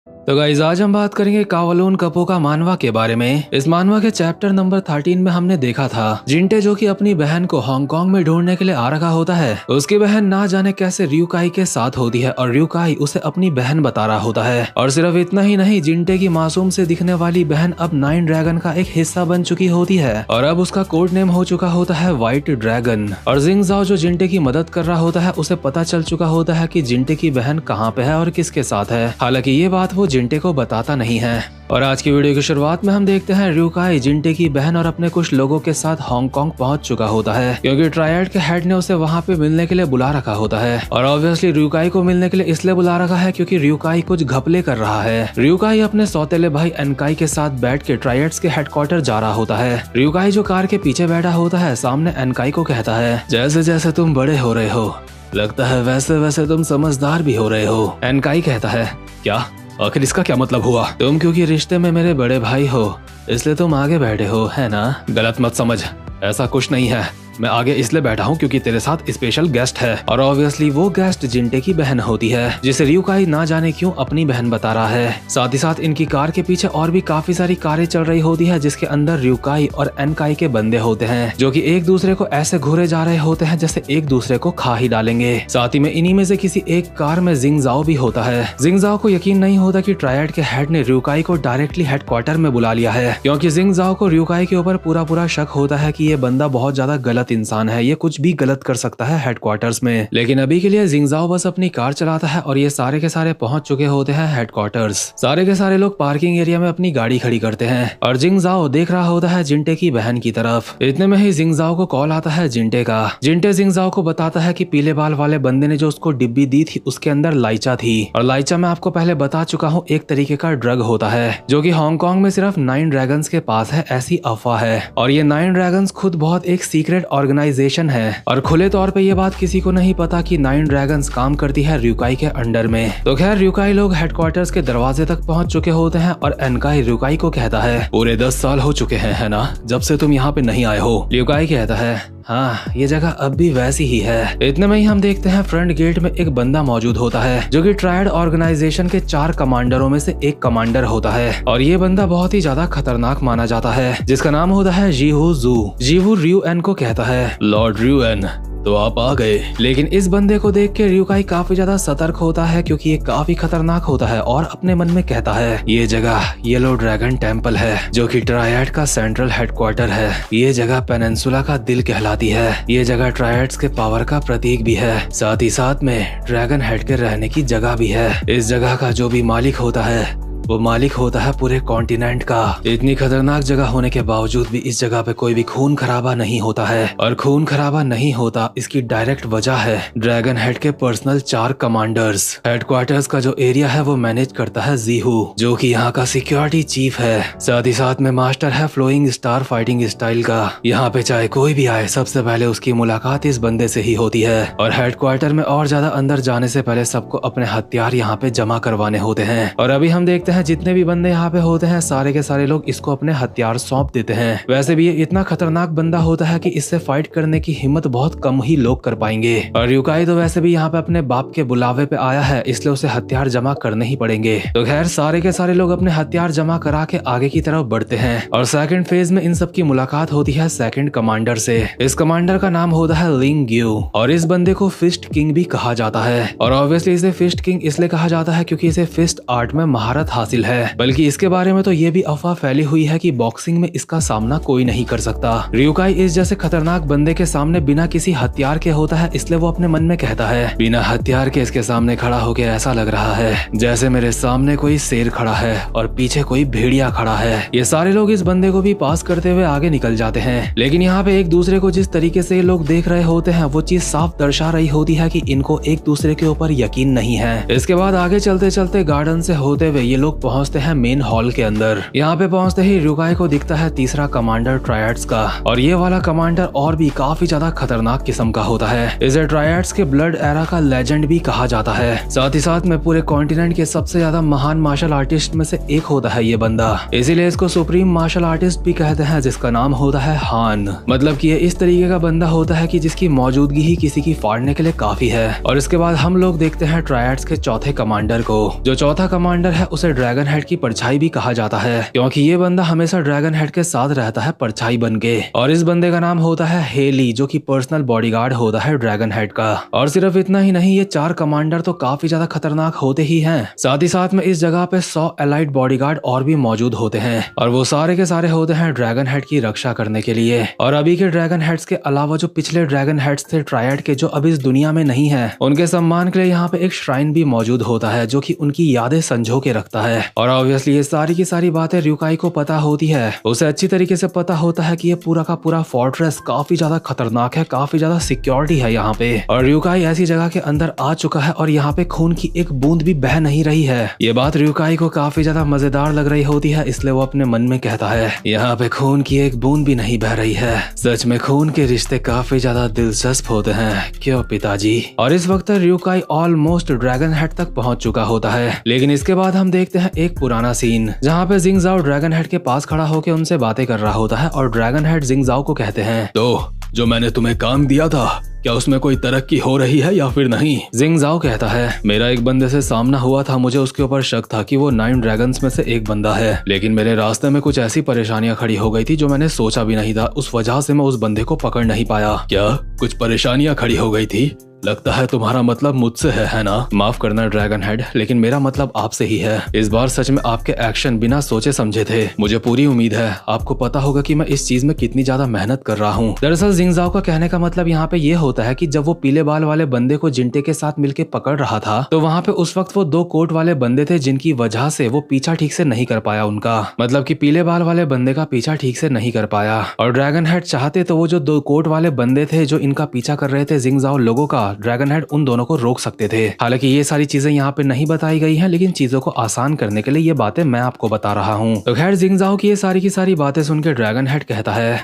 तो गाइज आज हम बात करेंगे कावलोन कपोका मानवा के बारे में। इस मानवा के चैप्टर नंबर 13 में हमने देखा था जिंटे जो कि अपनी बहन को हांगकांग में ढूंढने के लिए आ रखा होता है, उसकी बहन ना जाने कैसे रियूकाई के साथ होती है और रियूकाई उसे अपनी बहन बता रहा होता है। और सिर्फ इतना ही नहीं, जिंटे की मासूम से दिखने वाली बहन अब 9 ड्रैगन का एक हिस्सा बन चुकी होती है और अब उसका कोड नेम हो चुका होता है व्हाइट ड्रैगन। और जिंगजाओ जो जिंटे की मदद कर रहा होता है उसे पता चल चुका होता है कि जिंटे की बहन कहाँ पे है और किसके साथ है। हालांकि ये बात वो जिंटे को बताता नहीं है। और आज की वीडियो की शुरुआत में हम देखते हैं रियूकाई जिंटे की बहन और अपने कुछ लोगों के साथ हांगकांग पहुंच चुका होता है, क्योंकि ट्रायड के हेड ने उसे वहां पे मिलने के लिए बुला रखा होता है। और ऑब्वियसली रियूकाई को मिलने के लिए इसलिए बुला रखा है क्योंकि रियूकाई कुछ घपले कर रहा है। रियूकाई अपने सौतेले भाई एनकाई के साथ बैठ के ट्रायड्स के हेडक्वार्टर जा रहा होता है। रियूकाई जो कार के पीछे बैठा होता है सामने एनकाई को कहता है जैसे जैसे तुम बड़े हो रहे हो लगता है वैसे वैसे तुम समझदार भी हो रहे हो। एनकाई कहता है क्या, आखिर इसका क्या मतलब हुआ? तुम क्योंकि रिश्ते में मेरे बड़े भाई हो इसलिए तुम आगे बैठे हो, है ना? गलत मत समझ, ऐसा कुछ नहीं है। मैं आगे इसलिए बैठा हूँ क्योंकि तेरे साथ स्पेशल गेस्ट है। और ऑब्वियसली वो गेस्ट जिंटे की बहन होती है, जिसे रियुकाई ना जाने क्यों अपनी बहन बता रहा है। साथ ही साथ इनकी कार के पीछे और भी काफी सारी कारें चल रही होती है, जिसके अंदर रियुकाई और एनकाई के बंदे होते हैं, जो कि एक दूसरे को ऐसे घूरे जा रहे होते हैं जैसे एक दूसरे को खा ही डालेंगे। साथ ही में इन्हीं में से किसी एक कार में जिंगजाओ भी होता है। जिंगजाओ को यकीन नहीं होता कि ट्रायड के हेड ने रियुकाई को डायरेक्टली हेडक्वार्टर में बुला लिया है, क्योंकि जिंगजाओ को रियुकाई के ऊपर पूरा शक होता है कि ये बंदा बहुत ज्यादा गलत इंसान है, ये कुछ भी गलत कर सकता है हेडक्वार्टर्स में। लेकिन अभी के लिए जिंगजाओ बस अपनी कार चलाता है और ये सारे के सारे पहुंच चुके होते हैं हेडक्वार्टर्स। सारे के सारे लोग पार्किंग एरिया में अपनी गाड़ी खड़ी करते हैं और जिंगजाओ देख रहा होता है जिंटे की बहन की तरफ। इतने में ही जिंगजाओ को कॉल आता है जिंटे का। जिंटे जिंगजाओ को बताता है कि पीले बाल वाले बंदे ने जो उसको डिब्बी दी थी उसके अंदर लाइचा थी, और लाइचा मैं आपको पहले बता चुका हूँ एक तरीके का ड्रग होता है जो कि हांगकांग में सिर्फ 9 ड्रैगन्स के पास है, ऐसी अफवाह है। और ये 9 ड्रैगन्स खुद बहुत एक सीक्रेट ऑर्गेनाइजेशन है और खुले तौर पे ये बात किसी को नहीं पता कि 9 ड्रैगन्स काम करती है रियुकाई के अंडर में। तो खैर रियुकाई लोग हेडक्वार्टर्स के दरवाजे तक पहुंच चुके होते हैं और एनकाई रियुकाई को कहता है पूरे 10 साल हो चुके हैं, है ना, जब से तुम यहाँ पे नहीं आए हो। रियुकाई कहता है हाँ, ये जगह अब भी वैसी ही है। इतने में ही हम देखते हैं फ्रंट गेट में एक बंदा मौजूद होता है जो कि ट्रायड ऑर्गेनाइजेशन के 4 कमांडरों में से एक कमांडर होता है, और ये बंदा बहुत ही ज्यादा खतरनाक माना जाता है, जिसका नाम होता है जीहू जू। जीहू रियुएन को कहता है लॉर्ड रियुएन, तो आप आ गए। लेकिन इस बंदे को देख के रियुकाई काफी ज्यादा सतर्क होता है क्योंकि ये काफी खतरनाक होता है और अपने मन में कहता है ये जगह येलो ड्रैगन टेम्पल है जो कि ट्रायड का सेंट्रल हेडक्वार्टर है। ये जगह पेनिनसुला का दिल कहलाती है। ये जगह ट्रायड्स के पावर का प्रतीक भी है, साथ ही साथ में ड्रैगन हेड के रहने की जगह भी है। इस जगह का जो भी मालिक होता है वो मालिक होता है पूरे कॉन्टिनेंट का। इतनी खतरनाक जगह होने के बावजूद भी इस जगह पे कोई भी खून खराबा नहीं होता है, और खून खराबा नहीं होता इसकी डायरेक्ट वजह है ड्रैगन हेड के पर्सनल 4 कमांडर्स। हेडक्वार्टर्स का जो एरिया है वो मैनेज करता है जीहू, जो कि यहाँ का सिक्योरिटी चीफ है। साथ ही साथ में मास्टर है फ्लोइंग स्टार फाइटिंग स्टाइल का। यहाँ पे चाहे कोई भी आए सबसे पहले उसकी मुलाकात इस बंदे से ही होती है, और हेडक्वार्टर में और ज्यादा अंदर जाने से पहले सबको अपने हथियार यहाँ पे जमा करवाने होते हैं। और अभी हम देखते हैं जितने भी बंदे यहाँ पे होते हैं सारे के सारे लोग इसको अपने हथियार सौंप देते हैं। वैसे भी ये इतना खतरनाक बंदा होता है कि इससे फाइट करने की हिम्मत बहुत कम ही लोग कर पाएंगे, और रियुकाई तो वैसे भी यहाँ पे अपने बाप के बुलावे पे आया है, इसलिए उसे हथियार जमा करने ही पड़ेंगे। तो खैर सारे के सारे लोग अपने हथियार जमा करा के आगे की तरफ बढ़ते हैं, और सेकंड फेज में इन सबकी मुलाकात होती है सेकंड कमांडर से। इस कमांडर का नाम होता है लिंग ग्यू, और इस बंदे को फिस्ट किंग भी कहा जाता है। और ऑब्वियसली इसे फिस्ट किंग इसलिए कहा जाता है क्योंकि इसे फिस्ट आर्ट में महारत हासिल है, बल्कि इसके बारे में तो ये भी अफवाह फैली हुई है कि बॉक्सिंग में इसका सामना कोई नहीं कर सकता। रियुकाई इस जैसे खतरनाक बंदे के सामने बिना किसी हथियार के होता है, इसलिए वो अपने मन में कहता है बिना हथियार के इसके सामने खड़ा होकर ऐसा लग रहा है जैसे मेरे सामने कोई शेर खड़ा है और पीछे कोई भेड़िया खड़ा है। ये सारे लोग इस बंदे को भी पास करते हुए आगे निकल जाते हैं, लेकिन यहाँ पे एक दूसरे को जिस तरीके से ये लोग देख रहे होते हैं वो चीज साफ दर्शा रही होती है कि इनको एक दूसरे के ऊपर यकीन नहीं है। इसके बाद आगे चलते चलते गार्डन से होते हुए ये लोग पहुँचते हैं मेन हॉल के अंदर। यहाँ पे पहुंचते ही रियुकाई को दिखता है तीसरा कमांडर ट्रायड्स का, और ये वाला कमांडर और भी काफी ज्यादा खतरनाक किस्म का होता है। इसे ट्रायड्स के ब्लड एरा का लेजेंड भी कहा जाता है। साथ ही साथ में पूरे कॉन्टिनेंट के सबसे ज्यादा महान मार्शल आर्टिस्ट में से एक होता है ये बंदा, इसीलिए इसको सुप्रीम मार्शल आर्टिस्ट भी कहते हैं, जिसका नाम होता है हान। मतलब कि ये इस तरीके का बंदा होता है कि जिसकी मौजूदगी ही किसी की फाड़ने के लिए काफी है। और इसके बाद हम लोग देखते हैं ट्रायड्स के चौथे कमांडर को। जो चौथा कमांडर है उसे ड्रैगन हेड की परछाई भी कहा जाता है, क्योंकि ये बंदा हमेशा ड्रैगन हेड के साथ रहता है परछाई बन के। और इस बंदे का नाम होता है हेली, जो कि पर्सनल बॉडीगार्ड होता है ड्रैगन हेड का। और सिर्फ इतना ही नहीं, ये 4 कमांडर तो काफी ज्यादा खतरनाक होते ही हैं। साथ ही साथ में इस जगह पे 100 एलाइड बॉडीगार्ड और भी मौजूद होते हैं, और वो सारे के सारे होते हैं ड्रैगन हेड की रक्षा करने के लिए। और अभी के ड्रैगन हेड्स के अलावा जो पिछले ड्रैगन हेड्स थे ट्रायड के, जो अब इस दुनिया में नहीं है, उनके सम्मान के लिए यहाँ पे एक श्राइन भी मौजूद होता है जो कि उनकी यादें संजो के रखता है। और ऑब्वियसली ये सारी की सारी बातें रियुकाई को पता होती है। उसे अच्छी तरीके से पता होता है कि ये पूरा का पूरा फोर्ट्रेस काफी ज्यादा खतरनाक है, काफी ज्यादा सिक्योरिटी है यहाँ पे। और रियुकाई ऐसी जगह के अंदर आ चुका है और यहाँ पे खून की एक बूंद भी बह नहीं रही है। ये बात रियुकाई को काफी ज्यादा मजेदार लग रही होती है, इसलिए वो अपने मन में कहता है यहाँ पे खून की एक बूंद भी नहीं बह रही है। सच में खून के रिश्ते काफी ज्यादा दिलचस्प होते हैं, क्यों पिताजी। और इस वक्त रियुकाई ऑलमोस्ट ड्रैगन हेड तक पहुंच चुका होता है, लेकिन इसके बाद हम देखते हैं एक पुराना सीन जहाँ पे जिंगजाओ ड्रैगन हेड के पास खड़ा होकर उनसे बातें कर रहा होता है, और ड्रैगन हेड जिंगजाओ को कहते हैं तो जो मैंने तुम्हें काम दिया था, क्या उसमें कोई तरक्की हो रही है या फिर नहीं? जिंगजाओ कहता है, मेरा एक बंदे से सामना हुआ था, मुझे उसके ऊपर शक था कि वो 9 ड्रैगन्स में से एक बंदा है, लेकिन मेरे रास्ते में कुछ ऐसी परेशानियां खड़ी हो गई थी जो मैंने सोचा भी नहीं था। उस वजह से मैं उस बंदे को पकड़ नहीं पाया। क्या कुछ परेशानियां खड़ी हो गई थी? लगता है तुम्हारा मतलब मुझसे है ना? माफ करना ड्रैगन हेड, लेकिन मेरा मतलब आपसे ही है। इस बार सच में आपके एक्शन बिना सोचे समझे थे। मुझे पूरी उम्मीद है आपको पता होगा कि मैं इस चीज में कितनी ज्यादा मेहनत कर रहा हूँ। दरअसल जिंगजाओ का कहने का मतलब यहाँ पे ये होता है कि जब वो पीले बाल वाले बंदे को जिंटे के साथ मिलके पकड़ रहा था, तो वहाँ पे उस वक्त वो 2 कोट वाले बंदे थे जिनकी वजह से वो पीछा ठीक से नहीं कर पाया उनका। मतलब कि पीले बाल वाले बंदे का पीछा ठीक से नहीं कर पाया। और ड्रैगन हेड चाहते तो वो जो 2 कोट वाले बंदे थे जो इनका पीछा कर रहे थे जिंगजाओ लोगों का, ड्रैगन हेड उन दोनों को रोक सकते थे। हालांकि ये सारी चीजें यहाँ पे नहीं बताई गई हैं, लेकिन चीजों को आसान करने के लिए ये बातें मैं आपको बता रहा हूँ। तो खैर जिंगजाओ की ये सारी बातें सुन के ड्रैगन हेड कहता है,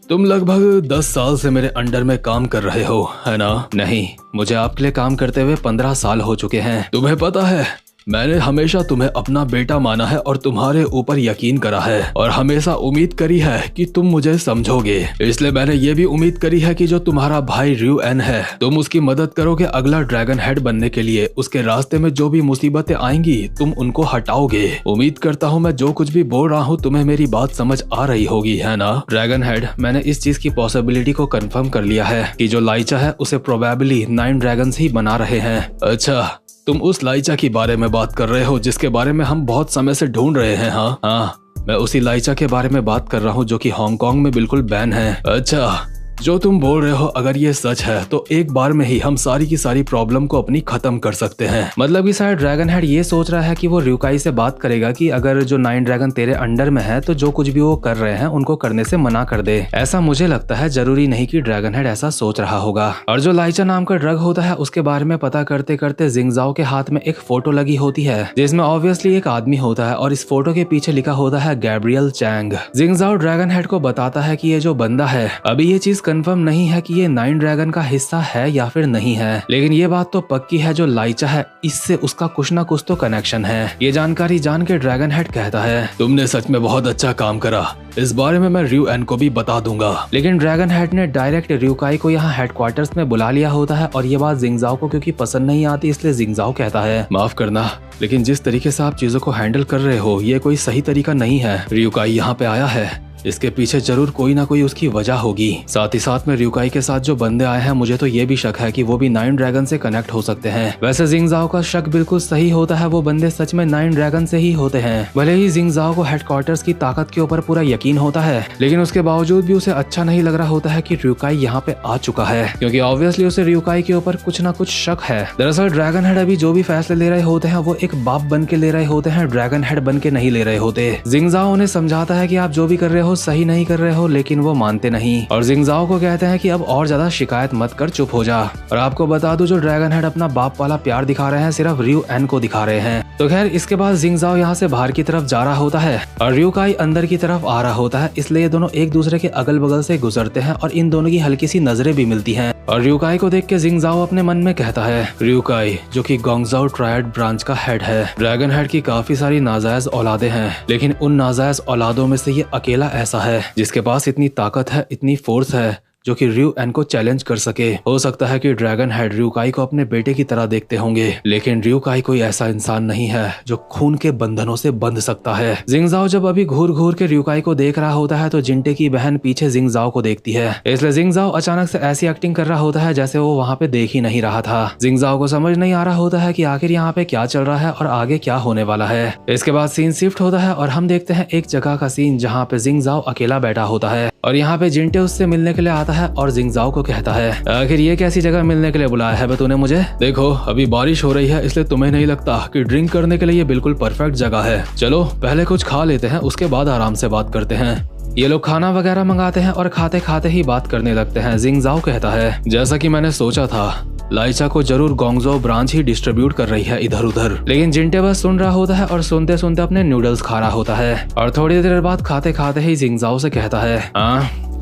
तुम लगभग 10 साल से मेरे अंडर में काम कर रहे हो, है ना? नहीं, मुझे आपके लिए काम करते हुए 15 साल हो चुके हैं। तुम्हें पता है, मैंने हमेशा तुम्हें अपना बेटा माना है और तुम्हारे ऊपर यकीन करा है और हमेशा उम्मीद करी है कि तुम मुझे समझोगे। इसलिए मैंने ये भी उम्मीद करी है कि जो तुम्हारा भाई र्यू एन है, तुम उसकी मदद करोगे अगला ड्रैगन हेड बनने के लिए। उसके रास्ते में जो भी मुसीबतें आएंगी तुम उनको हटाओगे। उम्मीद करता हूँ मैं जो कुछ भी बोल रहा हूँ तुम्हें मेरी बात समझ आ रही होगी, है ना? ड्रैगन हेड, मैंने इस चीज की पॉसिबिलिटी को कंफर्म कर लिया है कि जो लाइचा है उसे प्रोबेबली 9 ड्रैगन्स ही बना रहे हैं। अच्छा, तुम उस लाइचा के बारे में बात कर रहे हो जिसके बारे में हम बहुत समय से ढूंढ रहे हैं? हाँ, मैं उसी लाइचा के बारे में बात कर रहा हूँ जो कि हांगकांग में बिल्कुल बैन है। अच्छा, जो तुम बोल रहे हो अगर ये सच है तो एक बार में ही हम सारी की सारी प्रॉब्लम को अपनी खत्म कर सकते हैं। मतलब कि शायद ड्रैगन हेड ये सोच रहा है कि वो र्यूकाई से बात करेगा कि अगर जो 9 ड्रैगन तेरे अंडर में है तो जो कुछ भी वो कर रहे हैं उनको करने से मना कर दे। ऐसा मुझे लगता है, जरूरी नहीं कि ड्रैगन हेड ऐसा सोच रहा होगा। और जो लाइचा नाम का ड्रग होता है उसके बारे में पता करते करते जिंगजाओ के हाथ में एक फोटो लगी होती है जिसमें ऑब्वियसली एक आदमी होता है और इस फोटो के पीछे लिखा होता है गैब्रियल चैंग। जिंगजाओ ड्रैगन हेड को बताता है कि ये जो बंदा है, अभी ये चीज कंफर्म नहीं है कि ये 9 ड्रैगन का हिस्सा है या फिर नहीं है, लेकिन ये बात तो पक्की है जो लाइचा है इससे उसका कुछ ना कुछ तो कनेक्शन है। ये जानकारी जान के ड्रैगन हेड कहता है, तुमने सच में बहुत अच्छा काम करा, इस बारे में मैं र्यू एन को भी बता दूंगा। लेकिन ड्रैगन हेड ने डायरेक्ट र्यूकाई को यहाँ हेडक्वार्टर्स में बुला लिया होता है और ये बात जिंगजाओ को क्योंकि पसंद नहीं आती, इसलिए जिंगजाओ कहता है, माफ करना, लेकिन जिस तरीके से आप चीजों को हैंडल कर रहे हो ये कोई सही तरीका नहीं है। र्यूकाई यहाँ पे आया है, इसके पीछे जरूर कोई ना कोई उसकी वजह होगी। साथ ही साथ में र्यूकाई के साथ जो बंदे आए हैं मुझे तो ये भी शक है कि वो भी 9 ड्रैगन से कनेक्ट हो सकते हैं। वैसे जिंगजाओ का शक बिल्कुल सही होता है, वो बंदे सच में 9 ड्रैगन से ही होते हैं। भले ही जिंगजाओ को हेडक्वार्टर्स की ताकत के ऊपर पूरा यकीन होता है, लेकिन उसके बावजूद भी उसे अच्छा नहीं लग रहा होता है कि र्यूकाई यहाँ पे आ चुका है, क्योंकि ऑब्वियसली उसे र्यूकाई के ऊपर कुछ ना कुछ शक है। दरअसल ड्रैगन हेड अभी जो भी फैसले ले रहे होते हैं वो एक बाप बन के ले रहे होते हैं, ड्रैगन हेड बन के नहीं ले रहे होते। जिंगजाओ उन्हें समझाता है कि आप जो भी कर रहे हो सही नहीं कर रहे हो, लेकिन वो मानते नहीं और जिंगजाओ को कहते हैं कि अब और ज्यादा शिकायत मत कर, चुप हो जा। और आपको बता दूं जो ड्रैगन हेड अपना बाप वाला प्यार दिखा रहे हैं सिर्फ र्यू एन को दिखा रहे हैं। तो खैर इसके बाद जिंगजाओ यहाँ से बाहर की तरफ जा रहा होता है और र्यूकाई अंदर की तरफ आ रहा होता है, इसलिए ये दोनों एक दूसरे के अगल बगल से गुजरते हैं और इन दोनों की हल्की सी नजरें भी मिलती हैं। और र्यूकाई को देख के जिंगजाओ अपने मन में कहता है, र्यूकाई जो कि गोंगजाओ ट्रायड ब्रांच का हेड है, ड्रैगन हेड की काफी सारी नाजायज औलादे हैं, लेकिन उन नाजायज औलादों में से ये अकेला ऐसा है जिसके पास इतनी ताकत है, इतनी फोर्स है जो कि र्यू एन को चैलेंज कर सके। हो सकता है कि ड्रैगन हेड र्यूकाई को अपने बेटे की तरह देखते होंगे, लेकिन र्यूकाई कोई ऐसा इंसान नहीं है जो खून के बंधनों से बंध सकता है। जिंगजाओ जब अभी घूर घूर के र्यूकाई को देख रहा होता है तो जिंटे की बहन पीछे जिंगजाओ को देखती है, इसलिए जिंगजाओ अचानक से ऐसी एक्टिंग कर रहा होता है जैसे वो वहाँ पे देख ही नहीं रहा था। जिंगजाओ को समझ नहीं आ रहा होता है कि आखिर यहाँ पे क्या चल रहा है और आगे क्या होने वाला है। इसके बाद सीन शिफ्ट होता है और हम देखते हैं एक जगह का सीन जहाँ पे जिंगजाओ अकेला बैठा होता है और यहाँ पे जिंटे उससे मिलने के लिए आता है और जिंगजाओ को कहता है, आखिर ये कैसी जगह मिलने के लिए बुलाया है बे तूने मुझे? देखो अभी बारिश हो रही है इसलिए तुम्हें नहीं लगता कि ड्रिंक करने के लिए ये बिल्कुल परफेक्ट जगह है। चलो पहले कुछ खा लेते हैं, उसके बाद आराम से बात करते हैं। ये लोग खाना वगैरह मंगाते हैं और खाते खाते ही बात करने लगते हैं। जिंगजाओ कहता है, जैसा कि मैंने सोचा था, लाइचा को जरूर गोंगजाओ ब्रांच ही डिस्ट्रीब्यूट कर रही है इधर उधर। लेकिन जिंटे बस सुन रहा होता है और सुनते सुनते अपने नूडल्स खा रहा होता है और थोड़ी देर बाद खाते खाते ही जिंगजाओ से कहता है,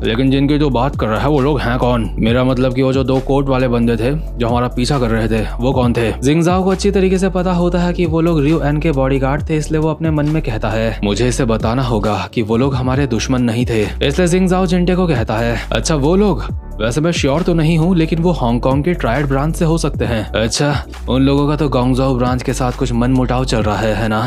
लेकिन जिनकी जो बात कर रहा है वो लोग हैं कौन? मेरा मतलब कि वो जो 2 कोट वाले बंदे थे जो हमारा पीछा कर रहे थे वो कौन थे? जिंगजाओ को अच्छी तरीके से पता होता है कि वो लोग रियो एन के बॉडीगार्ड थे, इसलिए वो अपने मन में कहता है मुझे इसे बताना होगा कि वो लोग हमारे दुश्मन नहीं थे। इसलिए जिंगजाओ जिंटे को कहता है अच्छा वो लोग, वैसे मैं श्योर तो नहीं हूँ लेकिन वो हांगकांग के ट्रायड ब्रांच से हो सकते हैं। अच्छा, उन लोगों का तो गोंगजाओ ब्रांच के साथ कुछ मनमुटाव चल रहा है ना?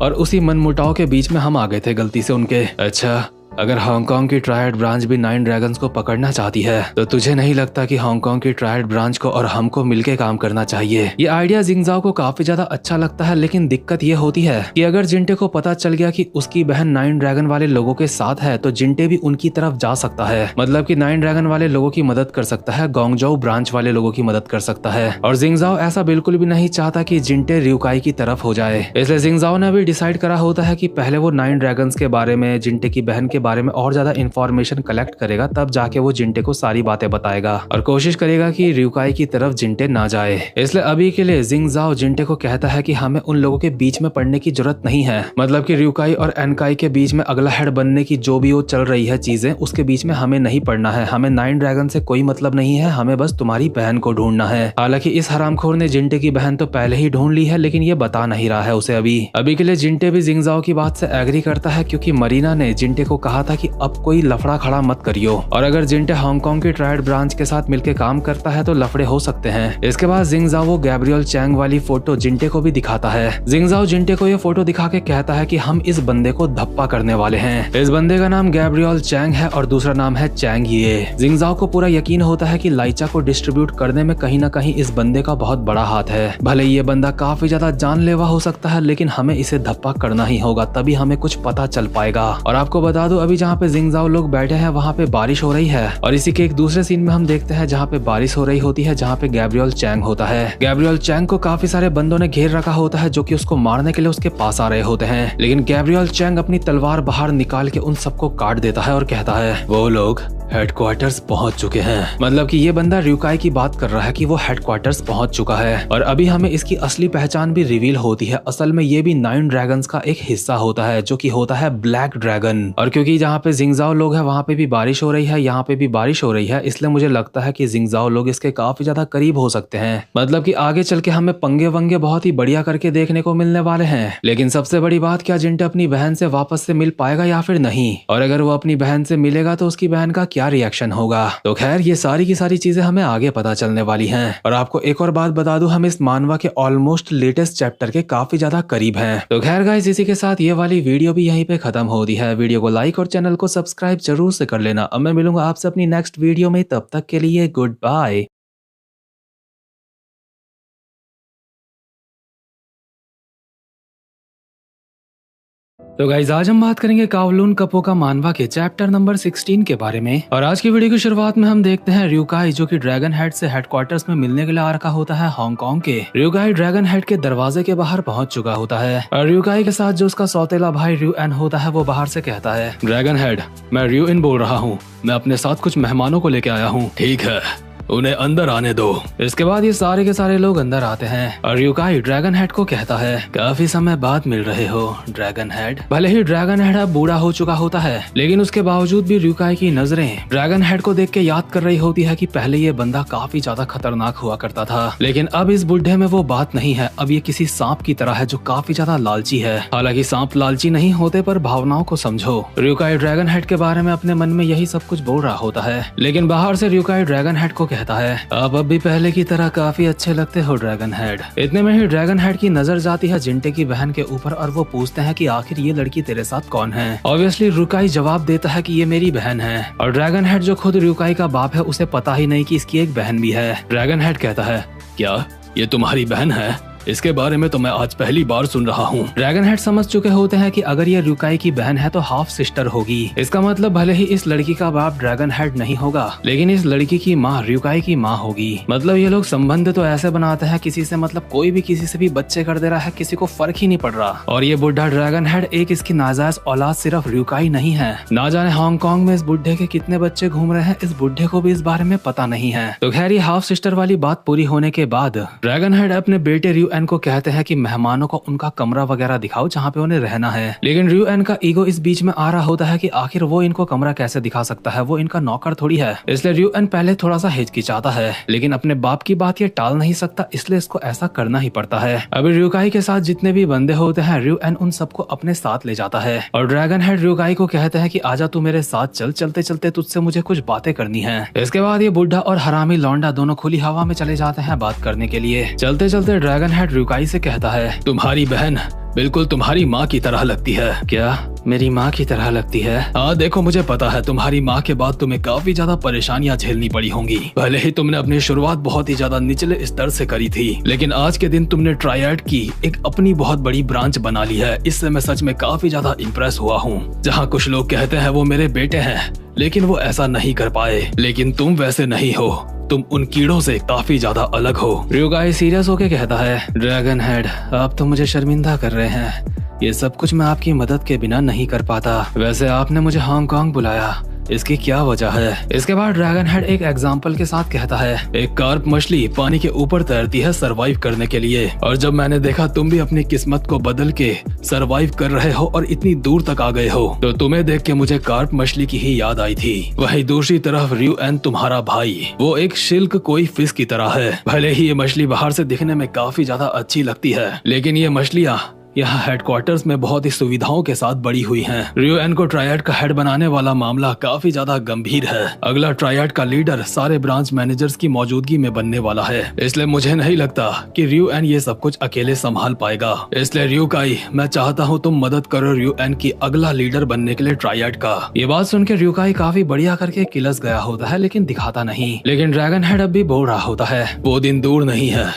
और उसी मनमुटाव के बीच में हम आ गए थे गलती से उनके। अच्छा, अगर हांगकांग की ट्रायड ब्रांच भी 9 ड्रैगन्स को पकड़ना चाहती है तो तुझे नहीं लगता कि हांगकांग की ट्रायड ब्रांच को और हमको मिलके काम करना चाहिए? ये आइडिया जिंगजाओ को काफी ज्यादा अच्छा लगता है, लेकिन दिक्कत ये होती है कि अगर जिंटे को पता चल गया कि उसकी बहन 9 ड्रैगन वाले लोगों के साथ है तो जिंटे भी उनकी तरफ जा सकता है। मतलब कि 9 ड्रैगन वाले लोगों की मदद कर सकता है, गोंगजाओ ब्रांच वाले लोगों की मदद कर सकता है। और जिंगजाओ ऐसा बिल्कुल भी नहीं चाहता कि जिंटे रियुकाई की तरफ हो जाए, इसलिए जिंगजाओ ने भी डिसाइड करा होता है कि पहले वो 9 ड्रैगन्स के बारे में, जिंटे की बहन के बारे में और ज्यादा इंफॉर्मेशन कलेक्ट करेगा, तब जाके वो जिंटे को सारी बातें बताएगा और कोशिश करेगा कि रियुकाई की तरफ जिंटे ना जाए। इसलिए अभी के लिए जिंगजाओ जिंटे को कहता है कि हमें उन लोगों के बीच में पड़ने की जरूरत नहीं है। मतलब कि रियुकाई और एनकाई के बीच में अगला हेड बनने की जो भी वो चल रही है चीजें, उसके बीच में हमें नहीं पड़ना है। हमें 9 ड्रैगन से कोई मतलब नहीं है, हमें बस तुम्हारी बहन को ढूंढना है। हालांकि इस हरामखोर ने जिंटे की बहन तो पहले ही ढूंढ ली है, लेकिन ये बता नहीं रहा है उसे अभी के लिए। जिंटे भी जिंगजाओ की बात से एग्री करता है, क्योंकि मरीना ने जिंटे को कहा था कि अब कोई लफड़ा खड़ा मत करियो, और अगर जिंटे हांगकांग की ट्रायड ब्रांच के साथ मिलकर काम करता है तो लफड़े हो सकते हैं। इसके बाद जिंगजाओ गैब्रियल चैंग वाली फोटो जिंटे को भी दिखाता है। जिंगजाओ जिंटे को ये फोटो दिखा के कहता है कि हम इस बंदे को धप्पा करने वाले हैं। इस बंदे का नाम गैब्रियल चैंग है और दूसरा नाम है चैंग ये। जिंगजाओ को पूरा यकीन होता है कि लाइचा को डिस्ट्रीब्यूट करने में कहीं ना कहीं इस बंदे का बहुत बड़ा हाथ है। भले ये बंदा काफी ज्यादा जानलेवा हो सकता है, लेकिन हमें इसे धप्पा करना ही होगा, तभी हमें कुछ पता चल पाएगा। और आपको बता दो, अभी जहाँ पे जिंगजाओ लोग बैठे हैं वहाँ पे बारिश हो रही है, और इसी के एक दूसरे सीन में हम देखते हैं जहाँ पे बारिश हो रही होती है, जहाँ पे गैब्रियल चैंग होता है। गैब्रियल चैंग को काफी सारे बंदों ने घेर रखा होता है जो कि उसको मारने के लिए उसके पास आ रहे होते हैं, लेकिन गैब्रियल चैंग अपनी तलवार बाहर निकाल के उन सबको काट देता है और कहता है वो लोग हेडक्वार्टर्स पहुंच चुके हैं। मतलब कि ये बंदा रियुकाई की बात कर रहा है कि वो हेडक्वार्टर्स पहुंच चुका है, और अभी हमें इसकी असली पहचान भी रिवील होती है। असल में ये भी 9 ड्रैगन्स का एक हिस्सा होता है जो कि होता है ब्लैक ड्रैगन। और क्योंकि जहाँ पे जिंगजाओ लोग हैं वहाँ पे भी बारिश हो रही है, यहाँ पे भी बारिश हो रही है, इसलिए मुझे लगता है कि जिंगजाओ लोग इसके काफी ज्यादा करीब हो सकते हैं। मतलब कि आगे चल के हमें पंगे वंगे बहुत ही बढ़िया करके देखने को मिलने वाले हैं। लेकिन सबसे बड़ी बात, क्या जिंटे अपनी बहन से वापस से मिल पाएगा या फिर नहीं? और अगर वो अपनी बहन से मिलेगा तो उसकी बहन का क्या रिएक्शन होगा? तो खैर, ये सारी की सारी चीजें हमें आगे पता चलने वाली हैं। और आपको एक और बात बता दूं, हम इस मानवा के ऑलमोस्ट लेटेस्ट चैप्टर के काफी ज्यादा करीब हैं। तो खैर गाइस, इसी के साथ ये वाली वीडियो भी यहीं पे खत्म होती है। वीडियो को लाइक और चैनल को सब्सक्राइब जरूर से कर लेना। अब मैं मिलूंगा आपसे अपनी नेक्स्ट वीडियो में, तब तक के लिए गुड बाय। तो गाइज, आज हम बात करेंगे कावलून कपोका मानवा के चैप्टर नंबर 16 के बारे में। और आज की वीडियो की शुरुआत में हम देखते हैं रियुकाई, जो कि ड्रैगन हेड से हेडक्वार्टर्स में मिलने के लिए आ रखा होता है हांगकांग के। रियुकाई ड्रैगन हेड के दरवाजे के बाहर पहुंच चुका होता है, और रियुकाई के साथ जो उसका सौतेला भाई रियू एन होता है वो बाहर से कहता है, ड्रैगन हेड, मैं रियू इन बोल रहा हूँ, मैं अपने साथ कुछ मेहमानों को लेके आया हूँ। ठीक है, उन्हें अंदर आने दो। इसके बाद ये सारे के सारे लोग अंदर आते हैं, और रियुकाई ड्रैगन हेड को कहता है, काफी समय बाद मिल रहे हो ड्रैगन हेड। भले ही ड्रैगन हेड अब बूढ़ा हो चुका होता है, लेकिन उसके बावजूद भी रियुकाई की नजरें ड्रैगन हेड को देख के याद कर रही होती है कि पहले ये बंदा काफी ज्यादा खतरनाक हुआ करता था, लेकिन अब इस बुढ़े में वो बात नहीं है। अब ये किसी सांप की तरह है जो काफी ज्यादा लालची है। हालांकि सांप लालची नहीं होते, पर भावनाओं को समझो। रियुकाई ड्रैगन हेड के बारे में अपने मन में यही सब कुछ बोल रहा होता है, लेकिन बाहर से रियुकाई ड्रैगन हेड को कहता है, आप अब भी पहले की तरह काफी अच्छे लगते हो ड्रैगन हेड। इतने में ही ड्रैगन हेड की नजर जाती है जिंटे की बहन के ऊपर, और वो पूछते हैं कि आखिर ये लड़की तेरे साथ कौन है। ऑब्वियसली रियुकाई जवाब देता है कि ये मेरी बहन है, और ड्रैगन हेड जो खुद रियुकाई का बाप है उसे पता ही नहीं कि इसकी एक बहन भी है। ड्रैगन हेड कहता है, क्या ये तुम्हारी बहन है? इसके बारे में तो मैं आज पहली बार सुन रहा हूँ। ड्रैगन हेड समझ चुके होते हैं कि अगर ये रियुकाई की बहन है तो हाफ सिस्टर होगी। इसका मतलब भले ही इस लड़की का बाप ड्रैगन हेड नहीं होगा, लेकिन इस लड़की की माँ रियुकाई की माँ होगी। मतलब ये लोग संबंध तो ऐसे बनाते हैं किसी से, मतलब कोई भी किसी से भी बच्चे कर दे रहा है, किसी को फर्क ही नहीं पड़ रहा। और ये बुढ़ा ड्रैगन हेड एक इसकी नाजायज औलाद सिर्फ रियुकाई नहीं है। ना जाने हांगकांग में इस बुढ़े के कितने बच्चे घूम रहे हैं, इस बुढ़े को भी इस बारे में पता नहीं है। तो खैर, ये हाफ सिस्टर वाली बात पूरी होने के बाद ड्रैगन हेड अपने बेटे रियू एन को कहते हैं कि मेहमानों को उनका कमरा वगैरह दिखाओ जहाँ पे उन्हें रहना है। लेकिन रियो एन का ईगो इस बीच में आ रहा होता है कि आखिर वो इनको कमरा कैसे दिखा सकता है, वो इनका नौकर थोड़ी है। इसलिए रियो एन पहले थोड़ा सा हिचकिचाता है, लेकिन अपने बाप की बात ये टाल नहीं सकता, इसलिए इसको ऐसा करना ही पड़ता है। अभी रियोकाई के साथ जितने भी बंदे होते हैं रियो एन उन सबको अपने साथ ले जाता है और ड्रैगन हेड रियोकाई को कहते हैं कि आजा तू मेरे साथ चल, चलते चलते तुझसे मुझे कुछ बातें करनी है। इसके बाद ये बुढ़ा और हरामी लौंडा दोनों खुली हवा में चले जाते हैं बात करने के लिए। चलते चलते ड्रैगन हेड रियोकाई से कहता है, तुम्हारी बहन बिल्कुल तुम्हारी माँ की तरह लगती है। क्या मेरी माँ की तरह लगती है? हाँ देखो, मुझे पता है तुम्हारी माँ के बाद तुम्हें काफी ज्यादा परेशानियां झेलनी पड़ी होंगी। भले ही तुमने अपनी शुरुआत बहुत ही ज्यादा निचले स्तर से करी थी, लेकिन आज के दिन तुमने ट्रायड की एक अपनी बहुत बड़ी ब्रांच बना ली है। इससे मैं सच में काफी ज्यादा इम्प्रेस हुआ हूँ। जहाँ कुछ लोग कहते हैं वो मेरे बेटे हैं, लेकिन वो ऐसा नहीं कर पाए, लेकिन तुम वैसे नहीं हो, तुम उन कीड़ों से काफी ज्यादा अलग हो। रियोकाई सीरियस होके कहता है, ड्रैगन हेड आप तो मुझे शर्मिंदा कर रहे हैं, ये सब कुछ मैं आपकी मदद के बिना नहीं कर पाता। वैसे आपने मुझे हांगकांग बुलाया, इसकी क्या वजह है? इसके बाद ड्रैगन हेड एक एग्जाम्पल के साथ कहता है, एक कार्प मछली पानी के ऊपर तैरती है सरवाइव करने के लिए, और जब मैंने देखा तुम भी अपनी किस्मत को बदल के सरवाइव कर रहे हो और इतनी दूर तक आ गए हो, तो तुम्हें देख के मुझे कार्प मछली की ही याद आई थी। वहीं दूसरी तरफ रियो एन तुम्हारा भाई, वो एक शिल्क कोई फिश की तरह है। भले ही ये मछली बाहर से दिखने में काफी ज्यादा अच्छी लगती है, लेकिन ये मछलियाँ यहाँ हेडक्वार्टर्स में बहुत ही सुविधाओं के साथ बड़ी हुई हैं। रियो एन को ट्रायड का हेड बनाने वाला मामला काफी ज्यादा गंभीर है। अगला ट्रायड का लीडर सारे ब्रांच मैनेजर्स की मौजूदगी में बनने वाला है, इसलिए मुझे नहीं लगता कि रियो एन ये सब कुछ अकेले संभाल पाएगा। इसलिए रियोकाई, मैं चाहता हूँ तुम मदद करो रियो एन की अगला लीडर बनने के लिए ट्रायड का। ये बात सुनकर रियोकाई काफी बढ़िया करके किलस गया होता है, लेकिन दिखाता नहीं। लेकिन ड्रैगन हेड अब भी बोल रहा होता है, वो दिन दूर नहीं है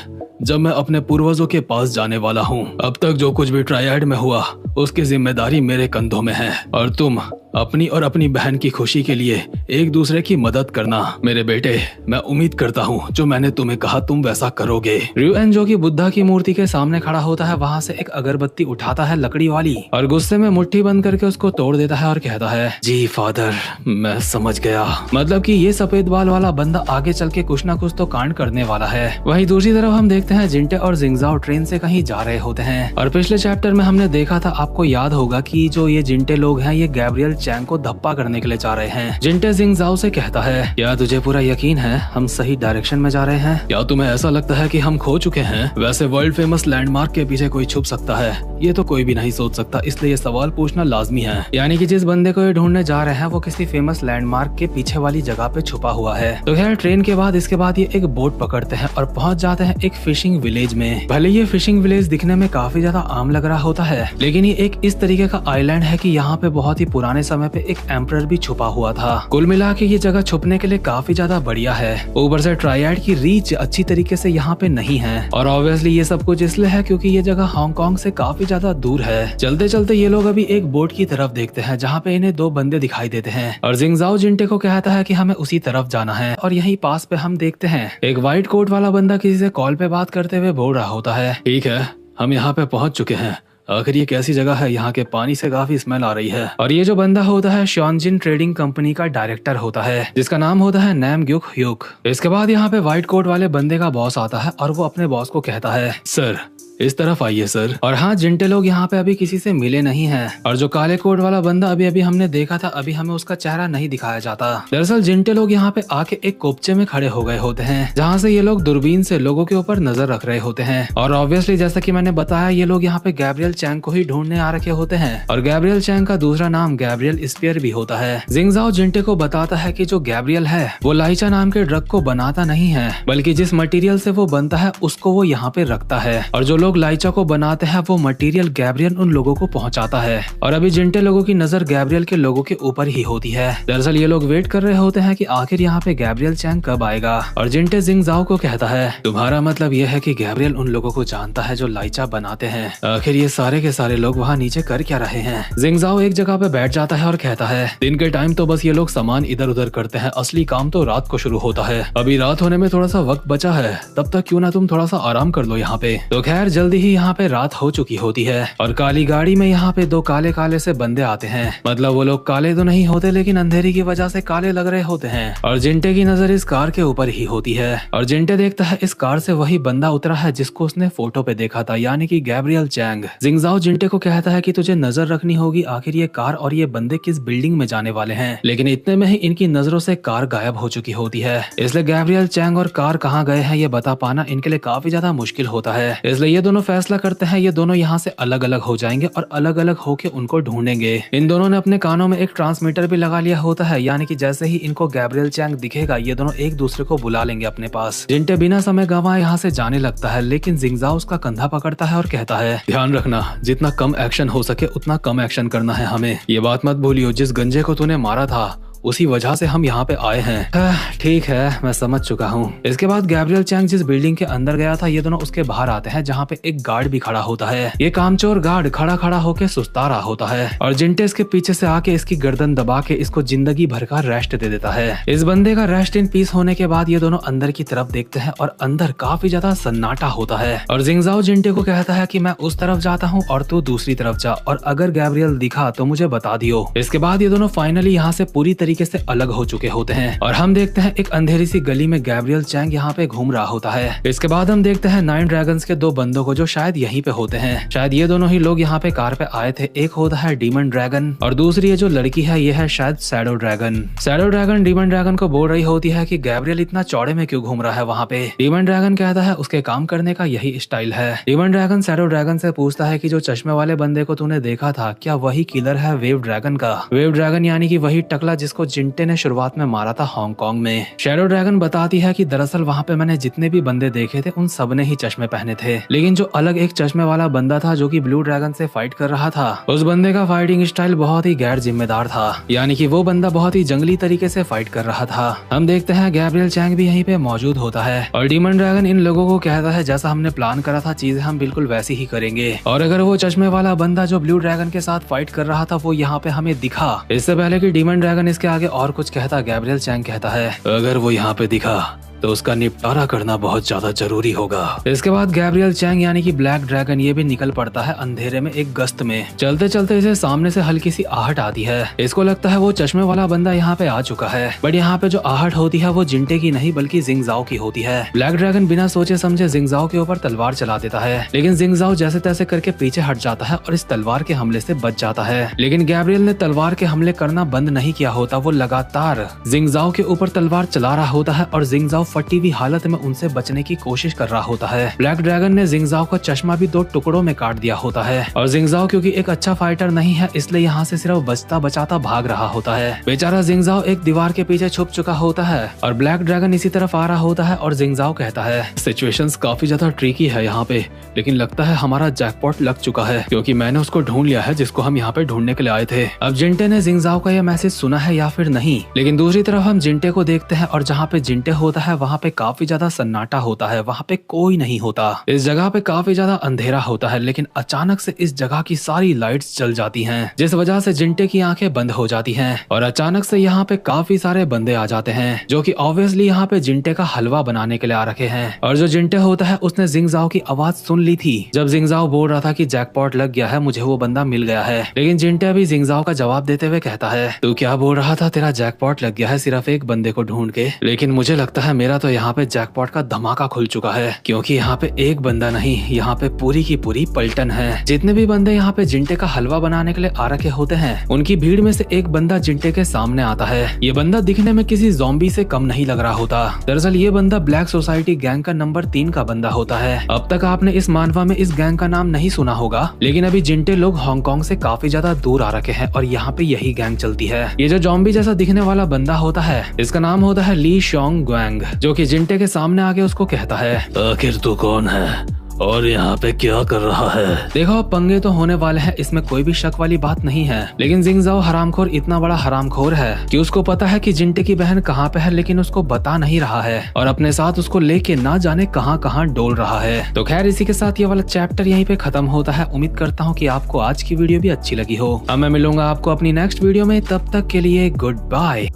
जब मैं अपने पूर्वजों के पास जाने वाला हूँ। अब तक जो कुछ भी ट्रायड में हुआ उसकी जिम्मेदारी मेरे कंधों में है, और तुम अपनी और अपनी बहन की खुशी के लिए एक दूसरे की मदद करना। मेरे बेटे, मैं उम्मीद करता हूँ जो मैंने तुम्हें कहा तुम वैसा करोगे। रियो एन जो कि बुद्धा की मूर्ति के सामने खड़ा होता है, वहाँ से एक अगरबत्ती उठाता है लकड़ी वाली, और गुस्से में मुट्ठी बंद करके उसको तोड़ देता है और कहता है, जी फादर, मैं समझ गया। मतलब कि ये सफेद बाल वाला बंदा आगे चल के कुछ ना कुछ तो कांड करने वाला है। वहीं दूसरी तरफ हम देखते हैं जिंटे और जिंगजाओ ट्रेन से कहीं जा रहे होते हैं, और पिछले चैप्टर में हमने देखा था, आपको याद होगा कि जो ये जिंटे लोग हैं ये गैब्रियल चैंग को धप्पा करने के लिए जा रहे हैं। जिंटे जिंगजाओ से कहता है, क्या तुझे पूरा यकीन है हम सही डायरेक्शन में जा रहे हैं? क्या तुम्हें ऐसा लगता है कि हम खो चुके हैं? वैसे वर्ल्ड फेमस लैंडमार्क के पीछे कोई छुप सकता है, ये तो कोई भी नहीं सोच सकता, इसलिए ये सवाल पूछना लाजमी है। यानी कि जिस बंदे को ये ढूंढने जा रहे हैं वो किसी फेमस लैंडमार्क के पीछे वाली जगह पे छुपा हुआ है। तो खैर ट्रेन के बाद इसके बाद ये एक बोट पकड़ते हैं और पहुंच जाते हैं एक फिशिंग विलेज में। भले ये फिशिंग विलेज दिखने में काफी ज्यादा आम लग रहा होता है, लेकिन ये एक इस तरीके का आइलैंड है कि यहाँ पे बहुत ही पुराने समय पे एक एम्परर भी छुपा हुआ था। कुल मिला के ये जगह छुपने के लिए काफी ज्यादा बढ़िया है। ऊपर से ट्रायड की रीच अच्छी तरीके से यहाँ पे नहीं है, और ऑब्वियसली ये सब कुछ इसलिए है क्योंकि ये जगह हांगकांग से काफी ज्यादा दूर है। चलते चलते ये लोग अभी एक बोट की तरफ देखते हैं जहाँ पे इन्हें दो बंदे दिखाई देते हैं, और जिंगजाओ जिंटे को कहता है कि हमें उसी तरफ जाना है। और यहीं पास पे हम देखते हैं एक व्हाइट कोट वाला बंदा किसी से कॉल पे बात करते हुए बोल रहा होता है, ठीक है हम यहाँ पे पहुंच चुके हैं, आखिर ये कैसी जगह है, यहाँ के पानी से काफी स्मेल आ रही है। और ये जो बंदा होता है शॉनजिन ट्रेडिंग कंपनी का डायरेक्टर होता है, जिसका नाम होता है नामग्युक ह्यूक। इसके बाद यहाँ पे व्हाइट कोट वाले बंदे का बॉस आता है और वो अपने बॉस को कहता है, सर इस तरफ आइए सर। और हाँ, जिंटे लोग यहाँ पे अभी किसी से मिले नहीं हैं, और जो काले कोट वाला बंदा अभी अभी हमने देखा था, अभी हमें उसका चेहरा नहीं दिखाया जाता। दरअसल जिंटे लोग यहाँ पे आके एक कोपचे में खड़े हो गए होते हैं, जहाँ से ये लोग दूरबीन से लोगों के ऊपर नजर रख रहे होते हैं। और ऑब्वियसली जैसा कि मैंने बताया, ये लोग यहाँ पे गैब्रियल चैंग को ही ढूंढने आ रखे होते हैं, और गैब्रियल चैंग का दूसरा नाम गैब्रियल स्पीयर भी होता है। जिंगजाओ जिंटे को बताता है कि जो गैब्रियल है वो लाइचा नाम के ड्रग को बनाता नहीं है, बल्कि जिस मटेरियल से वो बनता है उसको वो यहाँ पे रखता है, और जो लोग लाइचा को बनाते हैं वो मटेरियल गैब्रियल उन लोगों को पहुंचाता है। और अभी जिंटे लोगों की नजर गैब्रियल के लोगों के ऊपर ही होती है। दरअसल ये लोग वेट कर रहे होते हैं कि आखिर यहाँ पे गैब्रियल चैंग कब आएगा। और जिंटे जिंगजाओ को कहता है, तुम्हारा मतलब ये है कि गैब्रियल उन लोगों को जानता है जो लाइचा बनाते हैं। आखिर ये सारे के सारे लोग वहाँ नीचे कर क्या रहे हैं? जिंगजाओ एक जगह पे बैठ जाता है और कहता है, दिन के टाइम तो बस ये लोग सामान इधर उधर करते हैं, असली काम तो रात को शुरू होता है। अभी रात होने में थोड़ा सा वक्त बचा है, तब तक क्यों ना तुम थोड़ा सा आराम कर लो यहाँ पे। तो खैर जल्दी ही यहाँ पे रात हो चुकी होती है और काली गाड़ी में यहाँ पे दो काले काले से बंदे आते हैं। मतलब वो लोग काले तो नहीं होते लेकिन अंधेरी की वजह से काले लग रहे होते हैं और जिंटे की नजर इस कार के ऊपर ही होती है और जिंटे देखता है इस कार से वही बंदा उतरा है जिसको उसने फोटो पे देखा था, यानी कि गैब्रियल चैंग। जिंगजाओ जिंटे को कहता है कि तुझे नजर रखनी होगी आखिर ये कार और ये बंदे किस बिल्डिंग में जाने वाले हैं, लेकिन इतने में ही इनकी नजरों से कार गायब हो चुकी होती है। इसलिए गैब्रियल चैंग और कार कहाँ गए हैं ये बता पाना इनके लिए काफी ज्यादा मुश्किल होता है। इसलिए ये दोनों फैसला करते हैं ये दोनों यहाँ से अलग अलग हो जाएंगे और अलग अलग होके उनको ढूंढेंगे। इन दोनों ने अपने कानों में एक ट्रांसमीटर भी लगा लिया होता है, यानी कि जैसे ही इनको गैब्रियल चैंग दिखेगा ये दोनों एक दूसरे को बुला लेंगे अपने पास। जिंटे बिना समय गंवाए यहाँ से जाने लगता है, लेकिन जिंगजाओ उसका कंधा पकड़ता है और कहता है ध्यान रखना, जितना कम एक्शन हो सके उतना कम एक्शन करना है हमें। ये बात मत भूलियो, जिस गंजे को तूने मारा था उसी वजह से हम यहाँ पे आए हैं। ठीक है, मैं समझ चुका हूँ। इसके बाद गैब्रियल चैंग जिस बिल्डिंग के अंदर गया था ये दोनों उसके बाहर आते हैं, जहाँ पे एक गार्ड भी खड़ा होता है। ये कामचोर गार्ड खड़ा खड़ा होके सुस्ता रहा होता है और जिंटे इसके पीछे से आके इसकी गर्दन दबा के इसको जिंदगी भर का रेस्ट दे देता है। इस बंदे का रेस्ट इन पीस होने के बाद ये दोनों अंदर की तरफ देखते हैं और अंदर काफी ज्यादा सन्नाटा होता है और जिंगजाओ जिंटे को कहता है कि मैं उस तरफ जाता हूँ और तू दूसरी तरफ जा, और अगर गैब्रियल दिखा तो मुझे बता दियो। इसके बाद ये दोनों फाइनली यहाँ से पूरी तरीके से अलग हो चुके होते हैं और हम देखते हैं एक अंधेरी सी गली में गैब्रियल चैंग यहाँ पे घूम रहा होता है। इसके बाद हम देखते हैं 9 ड्रैगन्स के दो बंदों को जो शायद यहीं पे होते हैं। शायद ये दोनों ही लोग यहाँ पे कार पे आए थे। एक होता है डीमन ड्रैगन और दूसरी ये जो लड़की है ये है शायद shadow dragon. Shadow dragon demon dragon को बोल रही होती है कि गैब्रियल इतना चौड़े में क्यों घूम रहा है वहाँ पे। डीमन ड्रैगन कहता है उसके काम करने का यही स्टाइल है। डीमन ड्रैगन शैडो ड्रैगन से पूछता है कि जो चश्मे वाले बंदे को तूने देखा था क्या वही किलर है वेव ड्रैगन का। वेव ड्रैगन यानी कि वही टकला जिसको जिंटे ने शुरुआत में मारा था हांगकांग में। शैडो ड्रैगन बताती है कि दरअसल वहाँ पे मैंने जितने भी बंदे देखे थे उन सब ने ही चश्मे पहने थे, लेकिन जो अलग एक चश्मे वाला बंदा था जो कि ब्लू ड्रैगन से फाइट कर रहा था, उस बंदे का फाइटिंग स्टाइल बहुत ही गैर जिम्मेदार था, यानी कि वो बंदा बहुत ही जंगली तरीके से फाइट कर रहा था। हम देखते हैं गैब्रियल चैंग भी यहीं पे मौजूद होता है और डीमन ड्रैगन इन लोगों को कहता है जैसा हमने प्लान करा था चीजें हम बिल्कुल वैसी ही करेंगे, और अगर वो चश्मे वाला बंदा जो ब्लू ड्रैगन के साथ फाइट कर रहा था वो यहाँ पे हमें दिखा, इससे पहले कि डीमन ड्रैगन इसके आगे और कुछ कहता, गैब्रियल चैंग कहता है अगर वो यहाँ पे दिखा तो उसका निपटारा करना बहुत ज्यादा जरूरी होगा। इसके बाद गैब्रियल चैंग यानी कि ब्लैक ड्रैगन ये भी निकल पड़ता है अंधेरे में एक गश्त में। चलते चलते इसे सामने से हल्की सी आहट आती है। इसको लगता है वो चश्मे वाला बंदा यहाँ पे आ चुका है, बट यहाँ पे जो आहट होती है वो जिंटे की नहीं बल्कि जिंगजाओ की होती है। ब्लैक ड्रैगन बिना सोचे समझे जिंगजाओ के ऊपर तलवार चला देता है, लेकिन जिंगजाओ जैसे तैसे करके पीछे हट जाता है और इस तलवार के हमले से बच जाता है। लेकिन गैब्रियल ने तलवार के हमले करना बंद नहीं किया होता, वो लगातार जिंगजाओ के ऊपर तलवार चला रहा होता है और जिंगजाओ फटी हुई हालत में उनसे बचने की कोशिश कर रहा होता है। ब्लैक ड्रैगन ने जिंगजाओ का चश्मा भी 2 टुकड़ों में काट दिया होता है और जिंगजाओ क्योंकि एक अच्छा फाइटर नहीं है इसलिए यहाँ से सिर्फ बचता बचाता भाग रहा होता है। बेचारा जिंगजाओ एक दीवार के पीछे छुप चुका होता है और ब्लैक ड्रैगन इसी तरफ आ रहा होता है और जिंगजाओ कहता है सिचुएशंस काफी ज्यादा ट्रिकी है यहाँ पे, लेकिन लगता है हमारा जैकपॉट लग चुका है क्योंकि मैंने उसको ढूंढ लिया है जिसको हम यहाँ पे ढूंढने के लिए आए थे। अब जिंटे ने जिंगजाओ का यह मैसेज सुना है या फिर नहीं, लेकिन दूसरी तरफ हम जिंटे को देखते हैं और जहाँ पे जिंटे होता है वहाँ पे काफी ज्यादा सन्नाटा होता है, वहाँ पे कोई नहीं होता। इस जगह पे काफी ज्यादा अंधेरा होता है, लेकिन अचानक से इस जगह की सारी लाइट्स जल जाती हैं, जिस वजह से जिंटे की आंखें बंद हो जाती हैं और अचानक से यहाँ पे काफी सारे बंदे आ जाते हैं जो कि ऑब्वियसली यहाँ पे जिंटे का हलवा बनाने के लिए आ रखे हैं। और जो जिंटे होता है उसने जिंगजाओ की आवाज सुन ली थी जब जिंगजाओ बोल रहा था कि जैकपॉट लग गया है, मुझे वो बंदा मिल गया है। लेकिन जिंटे अभी जिंगजाओ का जवाब देते हुए कहता है तू क्या बोल रहा था, तेरा जैकपॉट लग गया है सिर्फ एक बंदे को ढूंढ के, लेकिन मुझे लगता है मेरा तो यहाँ पे जैकपॉट का धमाका खुल चुका है क्योंकि यहाँ पे एक बंदा नहीं, यहाँ पे पूरी की पूरी पलटन है। जितने भी बंदे यहाँ पे जिंटे का हलवा बनाने के लिए आ रखे होते हैं उनकी भीड़ में से एक बंदा जिंटे के सामने आता है। ये बंदा दिखने में किसी ज़ॉम्बी से कम नहीं लग रहा होता। दरअसल ये बंदा ब्लैक सोसाइटी गैंग का नंबर 3 का बंदा होता है। अब तक आपने इस मानवा में इस गैंग का नाम नहीं सुना होगा, लेकिन अभी जिंटे लोग हांगकांग से काफी ज्यादा दूर आ रखे हैं और यहाँ पे यही गैंग चलती है। ये जो ज़ॉम्बी जैसा दिखने वाला बंदा होता है इसका नाम होता है ली शोंग ग्वांग, जो कि जिंटे के सामने आके उसको कहता है आखिर तू कौन है और यहाँ पे क्या कर रहा है। देखो पंगे तो होने वाले हैं, इसमें कोई भी शक वाली बात नहीं है, लेकिन जिंगजाओ हरामखोर इतना बड़ा हरामखोर है कि उसको पता है कि जिंटे की बहन कहाँ पे है, लेकिन उसको बता नहीं रहा है और अपने साथ उसको लेके ना जाने कहाँ कहाँ डोल रहा है। तो खैर इसी के साथ ये वाला चैप्टर यहीं पे खत्म होता है। उम्मीद करता हूँ कि आपको आज की वीडियो भी अच्छी लगी हो। अब मैं मिलूंगा आपको अपनी नेक्स्ट वीडियो में, तब तक के लिए गुड बाय।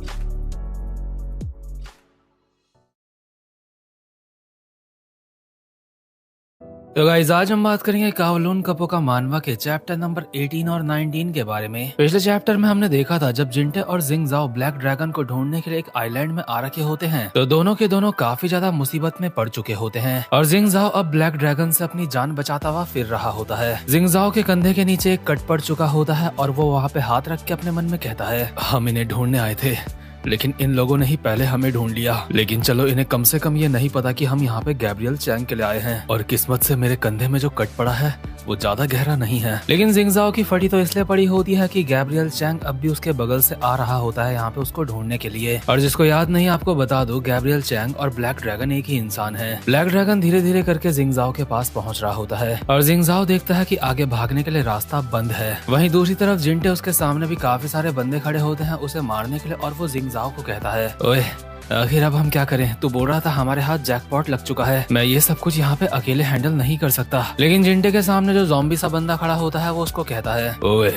तो गाइस आज हम बात करेंगे कावलून कपोका मानवा के चैप्टर नंबर 18 और 19 के बारे में। पिछले चैप्टर में हमने देखा था जब जिंटे और जिंगजाओ ब्लैक ड्रैगन को ढूंढने के लिए एक आइलैंड में आ रखे होते हैं तो दोनों के दोनों काफी ज्यादा मुसीबत में पड़ चुके होते हैं और जिंगजाओ अब ब्लैक ड्रैगन से अपनी जान बचाता हुआ फिर रहा होता है। जिंगजाओ के कंधे के नीचे एक कट पड़ चुका होता है और वो वहाँ पे हाथ रख के अपने मन में कहता है, हम इन्हें ढूंढने आए थे लेकिन इन लोगों ने ही पहले हमें ढूंढ लिया। लेकिन चलो, इन्हें कम से कम ये नहीं पता कि हम यहाँ पे गैब्रियल चैंग के लिए आए हैं और किस्मत से मेरे कंधे में जो कट पड़ा है वो ज्यादा गहरा नहीं है। लेकिन जिंगजाओ की फटी तो इसलिए पड़ी होती है कि गैब्रियल चैंग अब भी उसके बगल से आ रहा होता है यहाँ पे उसको ढूंढने के लिए। और जिसको याद नहीं, आपको बता दो, गैब्रियल चैंग और ब्लैक ड्रैगन एक ही इंसान है। ब्लैक ड्रैगन धीरे धीरे करके जिंगजाओ के पास पहुँच रहा होता है और जिंगजाओ देखता है कि आगे भागने के लिए रास्ता बंद है। वहीं दूसरी तरफ जिंटे उसके सामने भी काफी सारे बंदे खड़े होते हैं उसे मारने के लिए और वो जिंगजाओ को कहता है, ओए आखिर अब हम क्या करें? तू बोल रहा था हमारे हाथ जैकपॉट लग चुका है, मैं ये सब कुछ यहाँ पे अकेले हैंडल नहीं कर सकता। लेकिन जिंटे के सामने जो ज़ॉम्बी सा बंदा खड़ा होता है वो उसको कहता है, ओए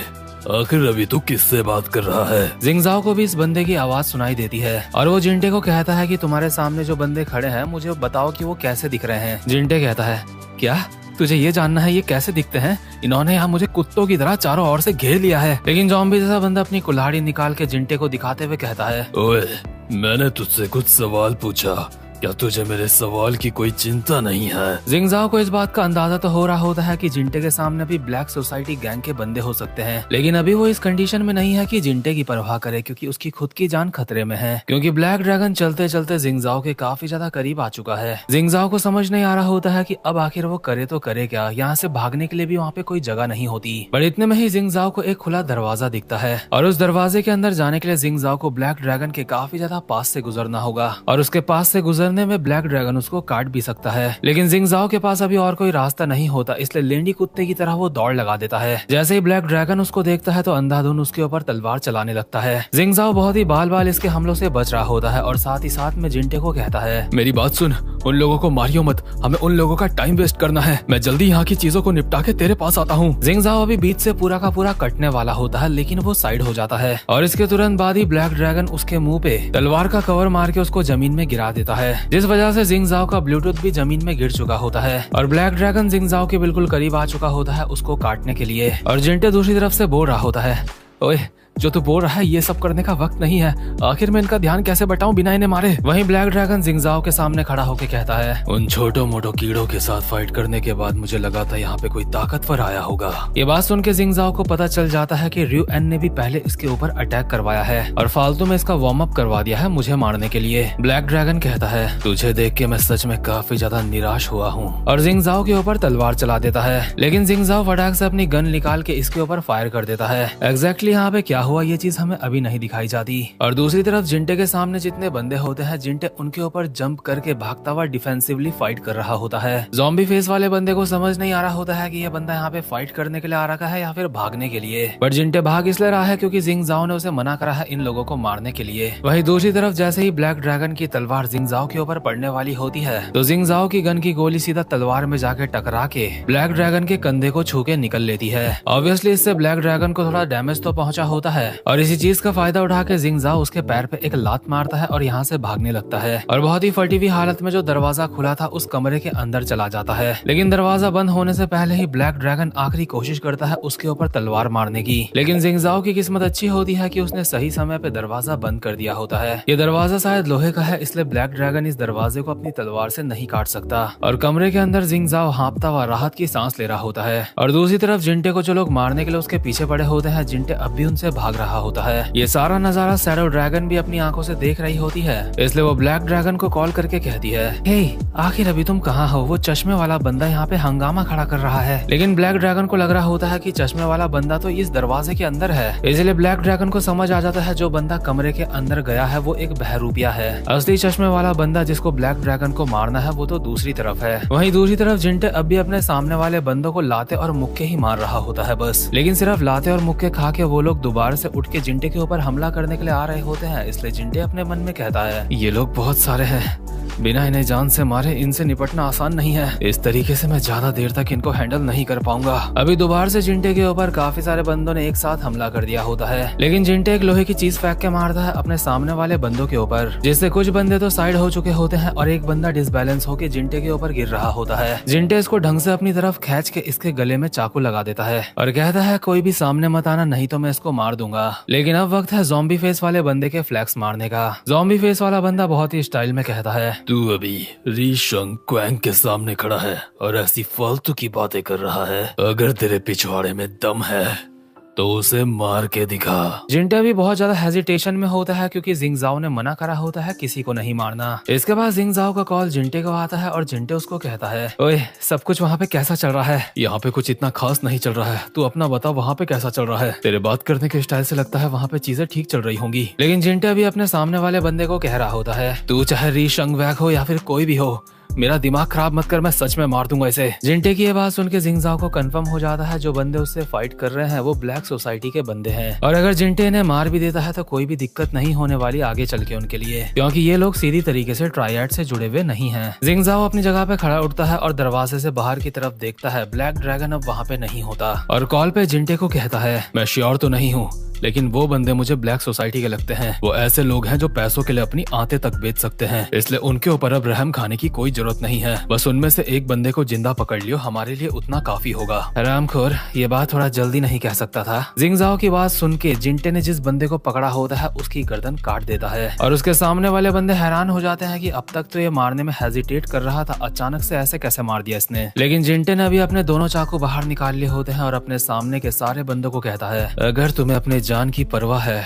आखिर अभी तू किससे बात कर रहा है? जिंगजाओ को भी इस बंदे की आवाज सुनाई देती है और वो जिंटे को कहता है कि तुम्हारे सामने जो बंदे खड़े हैं मुझे बताओ कि वो कैसे दिख रहे हैं। जिंटे कहता है, क्या तुझे ये जानना है ये कैसे दिखते हैं? इन्होंने यहाँ मुझे कुत्तों की तरह चारों ओर से घेर लिया है। लेकिन ज़ॉम्बी जैसा बंदा अपनी कुल्हाड़ी निकाल के जिंटे को दिखाते हुए कहता है, ओए मैंने तुझसे कुछ सवाल पूछा, क्या तुझे मेरे सवाल की कोई चिंता नहीं है? जिंगजाओ को इस बात का अंदाजा तो हो रहा होता है कि जिंटे के सामने भी ब्लैक सोसाइटी गैंग के बंदे हो सकते हैं, लेकिन अभी वो इस कंडीशन में नहीं है कि जिंटे की परवाह करे क्योंकि उसकी खुद की जान खतरे में है। क्योंकि ब्लैक ड्रैगन चलते चलते जिंगजाओ के काफी ज्यादा करीब आ चुका है। जिंगजाओ को समझ नहीं आ रहा होता है कि अब आखिर वो करे तो करे क्या। यहाँ से भागने के लिए भी वहाँ पे कोई जगह नहीं होती। पर इतने में ही जिंगजाओ को एक खुला दरवाजा दिखता है और उस दरवाजे के अंदर जाने के लिए जिंगजाओ को ब्लैक ड्रैगन के काफी ज्यादा पास से गुजरना होगा और उसके पास से गुजरने में ब्लैक ड्रैगन उसको काट भी सकता है। लेकिन जिंगजाओ के पास अभी और कोई रास्ता नहीं होता, इसलिए लेंडी कुत्ते की तरह वो दौड़ लगा देता है। जैसे ही ब्लैक ड्रैगन उसको देखता है तो अंधाधुन उसके ऊपर तलवार चलाने लगता है। जिंगजाओ बहुत ही बाल बाल इसके हमलों से बच रहा होता है और साथ ही साथ में जिंटे को कहता है, मेरी बात सुन, उन लोगों को मारियो मत, हमें उन लोगों का टाइम वेस्ट करना है, मैं जल्दी यहाँ की चीजों को निपटा के तेरे पास आता हूँ। जिंगजाओ अभी बीच से पूरा का पूरा कटने वाला होता है लेकिन वो साइड हो जाता है और इसके तुरंत बाद ही ब्लैक ड्रैगन उसके मुंह पे तलवार का कवर मार के उसको जमीन में गिरा देता है, जिस वजह से जिंगजाओ का ब्लूटूथ भी जमीन में गिर चुका होता है और ब्लैक ड्रैगन जिंगजाओ के बिल्कुल करीब आ चुका होता है उसको काटने के लिए। और जिंटे दूसरी तरफ से बोल रहा होता है, ओए जो तू बोल रहा है ये सब करने का वक्त नहीं है, आखिर मैं इनका ध्यान कैसे बटाऊं बिना इन्हें मारे? वहीं ब्लैक ड्रैगन जिंगजाओ के सामने खड़ा होकर कहता है, उन छोटो मोटो कीड़ों के साथ फाइट करने के बाद मुझे लगा था यहाँ पे कोई ताकतवर आया होगा। ये बात सुन के जिंगजाओ को पता चल जाता है कि रियू एन ने भी पहले इसके ऊपर अटैक करवाया है और फालतू में इसका वार्म अप करवा दिया है मुझे मारने के लिए। ब्लैक ड्रैगन कहता है, तुझे देख के मैं सच में काफी ज्यादा निराश हुआ हूँ और जिंगजाओ के ऊपर तलवार चला देता है। लेकिन जिंगजाओ फटाक से अपनी गन निकाल के इसके ऊपर फायर कर देता है। एग्जैक्टली यहाँ पे क्या हुआ ये चीज हमें अभी नहीं दिखाई जाती। और दूसरी तरफ जिंटे के सामने जितने बंदे होते हैं जिंटे उनके ऊपर जंप करके भागता हुआ डिफेंसिवली फाइट कर रहा होता है। ज़ॉम्बी फेस वाले बंदे को समझ नहीं आ रहा होता है कि ये बंदा यहाँ पे फाइट करने के लिए आ रखा है या फिर भागने के लिए। बट जिंटे भाग इसलिए रहा है क्योंकि जिंगजाओ ने उसे मना करा है इन लोगों को मारने के लिए। वहीं दूसरी तरफ जैसे ही ब्लैक ड्रैगन की तलवार जिंगजाओ के ऊपर पड़ने वाली होती है तो जिंगजाओ की गन की गोली सीधा तलवार में जाके टकरा के ब्लैक ड्रैगन के कंधे को छू के निकल लेती है। ऑब्वियसली इससे ब्लैक ड्रैगन को थोड़ा डैमेज तो पहुंचा होता है और इसी चीज का फायदा उठा के जिंगजाओ उसके पैर पे एक लात मारता है और यहाँ से भागने लगता है और बहुत ही फटी हुई हालत में जो दरवाजा खुला था उस कमरे के अंदर चला जाता है। लेकिन दरवाजा बंद होने से पहले ही ब्लैक ड्रैगन आखिरी कोशिश करता है उसके ऊपर तलवार मारने की। लेकिन जिंगजाओ की किस्मत अच्छी होती है कि उसने सही समय पे दरवाजा बंद कर दिया होता है। ये दरवाजा शायद लोहे का है इसलिए ब्लैक ड्रैगन इस दरवाजे को अपनी तलवार से नहीं काट सकता और कमरे के अंदर जिंगजाओ हाँपता हुआ राहत की सांस ले रहा होता है। और दूसरी तरफ जिंटे को जो लोग मारने के लिए उसके पीछे पड़े होते हैं जिंटे अब भी उनसे भाग रहा होता है। ये सारा नजारा शैडो ड्रैगन भी अपनी आंखों से देख रही होती है, इसलिए वो ब्लैक ड्रैगन को कॉल करके कहती है, हे आखिर अभी तुम कहाँ हो? वो चश्मे वाला बंदा यहाँ पे हंगामा खड़ा कर रहा है। लेकिन ब्लैक ड्रैगन को लग रहा होता है कि चश्मे वाला बंदा तो इस दरवाजे के अंदर है, इसलिए ब्लैक ड्रैगन को समझ आ जाता है जो बंदा कमरे के अंदर गया है वो एक बहरूपिया है। असली चश्मे वाला बंदा जिसको ब्लैक ड्रैगन को मारना है वो तो दूसरी तरफ है। वहीं दूसरी तरफ जिंटे अब भी अपने सामने वाले बंदों को लाते और मुक्के ही मार रहा होता है बस। लेकिन सिर्फ लाते और मुक्के खा के वो लोग दोबारा से उठ के जिंटे के ऊपर हमला करने के लिए आ रहे होते हैं, इसलिए जिंटे अपने मन में कहता है, ये लोग बहुत सारे हैं, बिना इन्हें जान से मारे इनसे निपटना आसान नहीं है। इस तरीके से मैं ज्यादा देर तक इनको हैंडल नहीं कर पाऊंगा। अभी दोबारा से जिंटे के ऊपर काफी सारे बंदों ने एक साथ हमला कर दिया होता है, लेकिन जिंटे एक लोहे की चीज फेंक के मारता है अपने सामने वाले बंदों के ऊपर, जिससे कुछ बंदे तो साइड हो चुके होते हैं और एक बंदा डिसबैलेंस होकर जिंटे के ऊपर गिर रहा होता है। जिंटे इसको ढंग से अपनी तरफ खींच के इसके गले में चाकू लगा देता है और कहता है कोई भी सामने मत आना, नहीं तो मैं इसको मार दूंगा। लेकिन अब वक्त है ज़ॉम्बी फेस वाले बंदे के फ्लैक्स मारने का। ज़ॉम्बी फेस वाला बंदा बहुत ही स्टाइल में कहता है, तू अभी री शंग क्वैंग के सामने खड़ा है और ऐसी फालतू की बातें कर रहा है। अगर तेरे पिछवाड़े में दम है तो उसे मार के दिखा। जिंटे भी बहुत ज्यादा हेजिटेशन में होता है क्योंकि जिंगजाओ ने मना करा होता है किसी को नहीं मारना। इसके बाद जिंगजाओ का कॉल जिंटे को आता है और जिंटे उसको कहता है, ओए सब कुछ वहाँ पे कैसा चल रहा है? यहाँ पे कुछ इतना खास नहीं चल रहा है, तू अपना बता वहाँ पे कैसा चल रहा है? तेरे बात करने के स्टाइल से लगता है वहाँ पे चीजें ठीक चल रही होंगी। लेकिन जिंटे अभी अपने सामने वाले बंदे को कह रहा होता है, तू चाहे री शंग वैक हो या फिर कोई भी हो, मेरा दिमाग खराब मत कर, मैं सच में मार दूंगा इसे। जिंटे की ये बात सुन के जिंगजाओ को कंफर्म हो जाता है जो बंदे उससे फाइट कर रहे हैं वो ब्लैक सोसाइटी के बंदे हैं, और अगर जिंटे इन्हें मार भी देता है तो कोई भी दिक्कत नहीं होने वाली आगे चल के उनके लिए, क्योंकि ये लोग सीधी तरीके से ट्रायड से जुड़े हुए नहीं हैं। जिंगजाओ अपनी जगह पे खड़ा उठता है और दरवाजे से बाहर की तरफ देखता है। ब्लैक ड्रैगन अब वहाँ पे नहीं होता और कॉल पे जिंटे को कहता है, मैं श्योर तो नहीं हूँ लेकिन वो बंदे मुझे ब्लैक सोसाइटी के लगते हैं। वो ऐसे लोग हैं जो पैसों के लिए अपनी आंतें तक बेच सकते हैं, इसलिए उनके ऊपर अब रहम खाने की कोई जरूरत नहीं है। बस उनमें से एक बंदे को जिंदा पकड़ लियो, हमारे लिए उतना काफी होगा। रामखोर ये बात थोड़ा जल्दी नहीं कह सकता था। जिंगजाओ की बात सुन के जिंटे ने जिस बंदे को पकड़ा होता है उसकी गर्दन काट देता है और उसके सामने वाले बंदे हैरान हो जाते हैं कि अब तक तो ये मारने में हेजिटेट कर रहा था, अचानक से ऐसे कैसे मार दिया इसने। लेकिन जिंटे ने अभी अपने दोनों चाकू बाहर निकाल लिए होते हैं और अपने सामने के सारे बंदों को कहता है, अगर तुम्हें अपने जान की परवाह है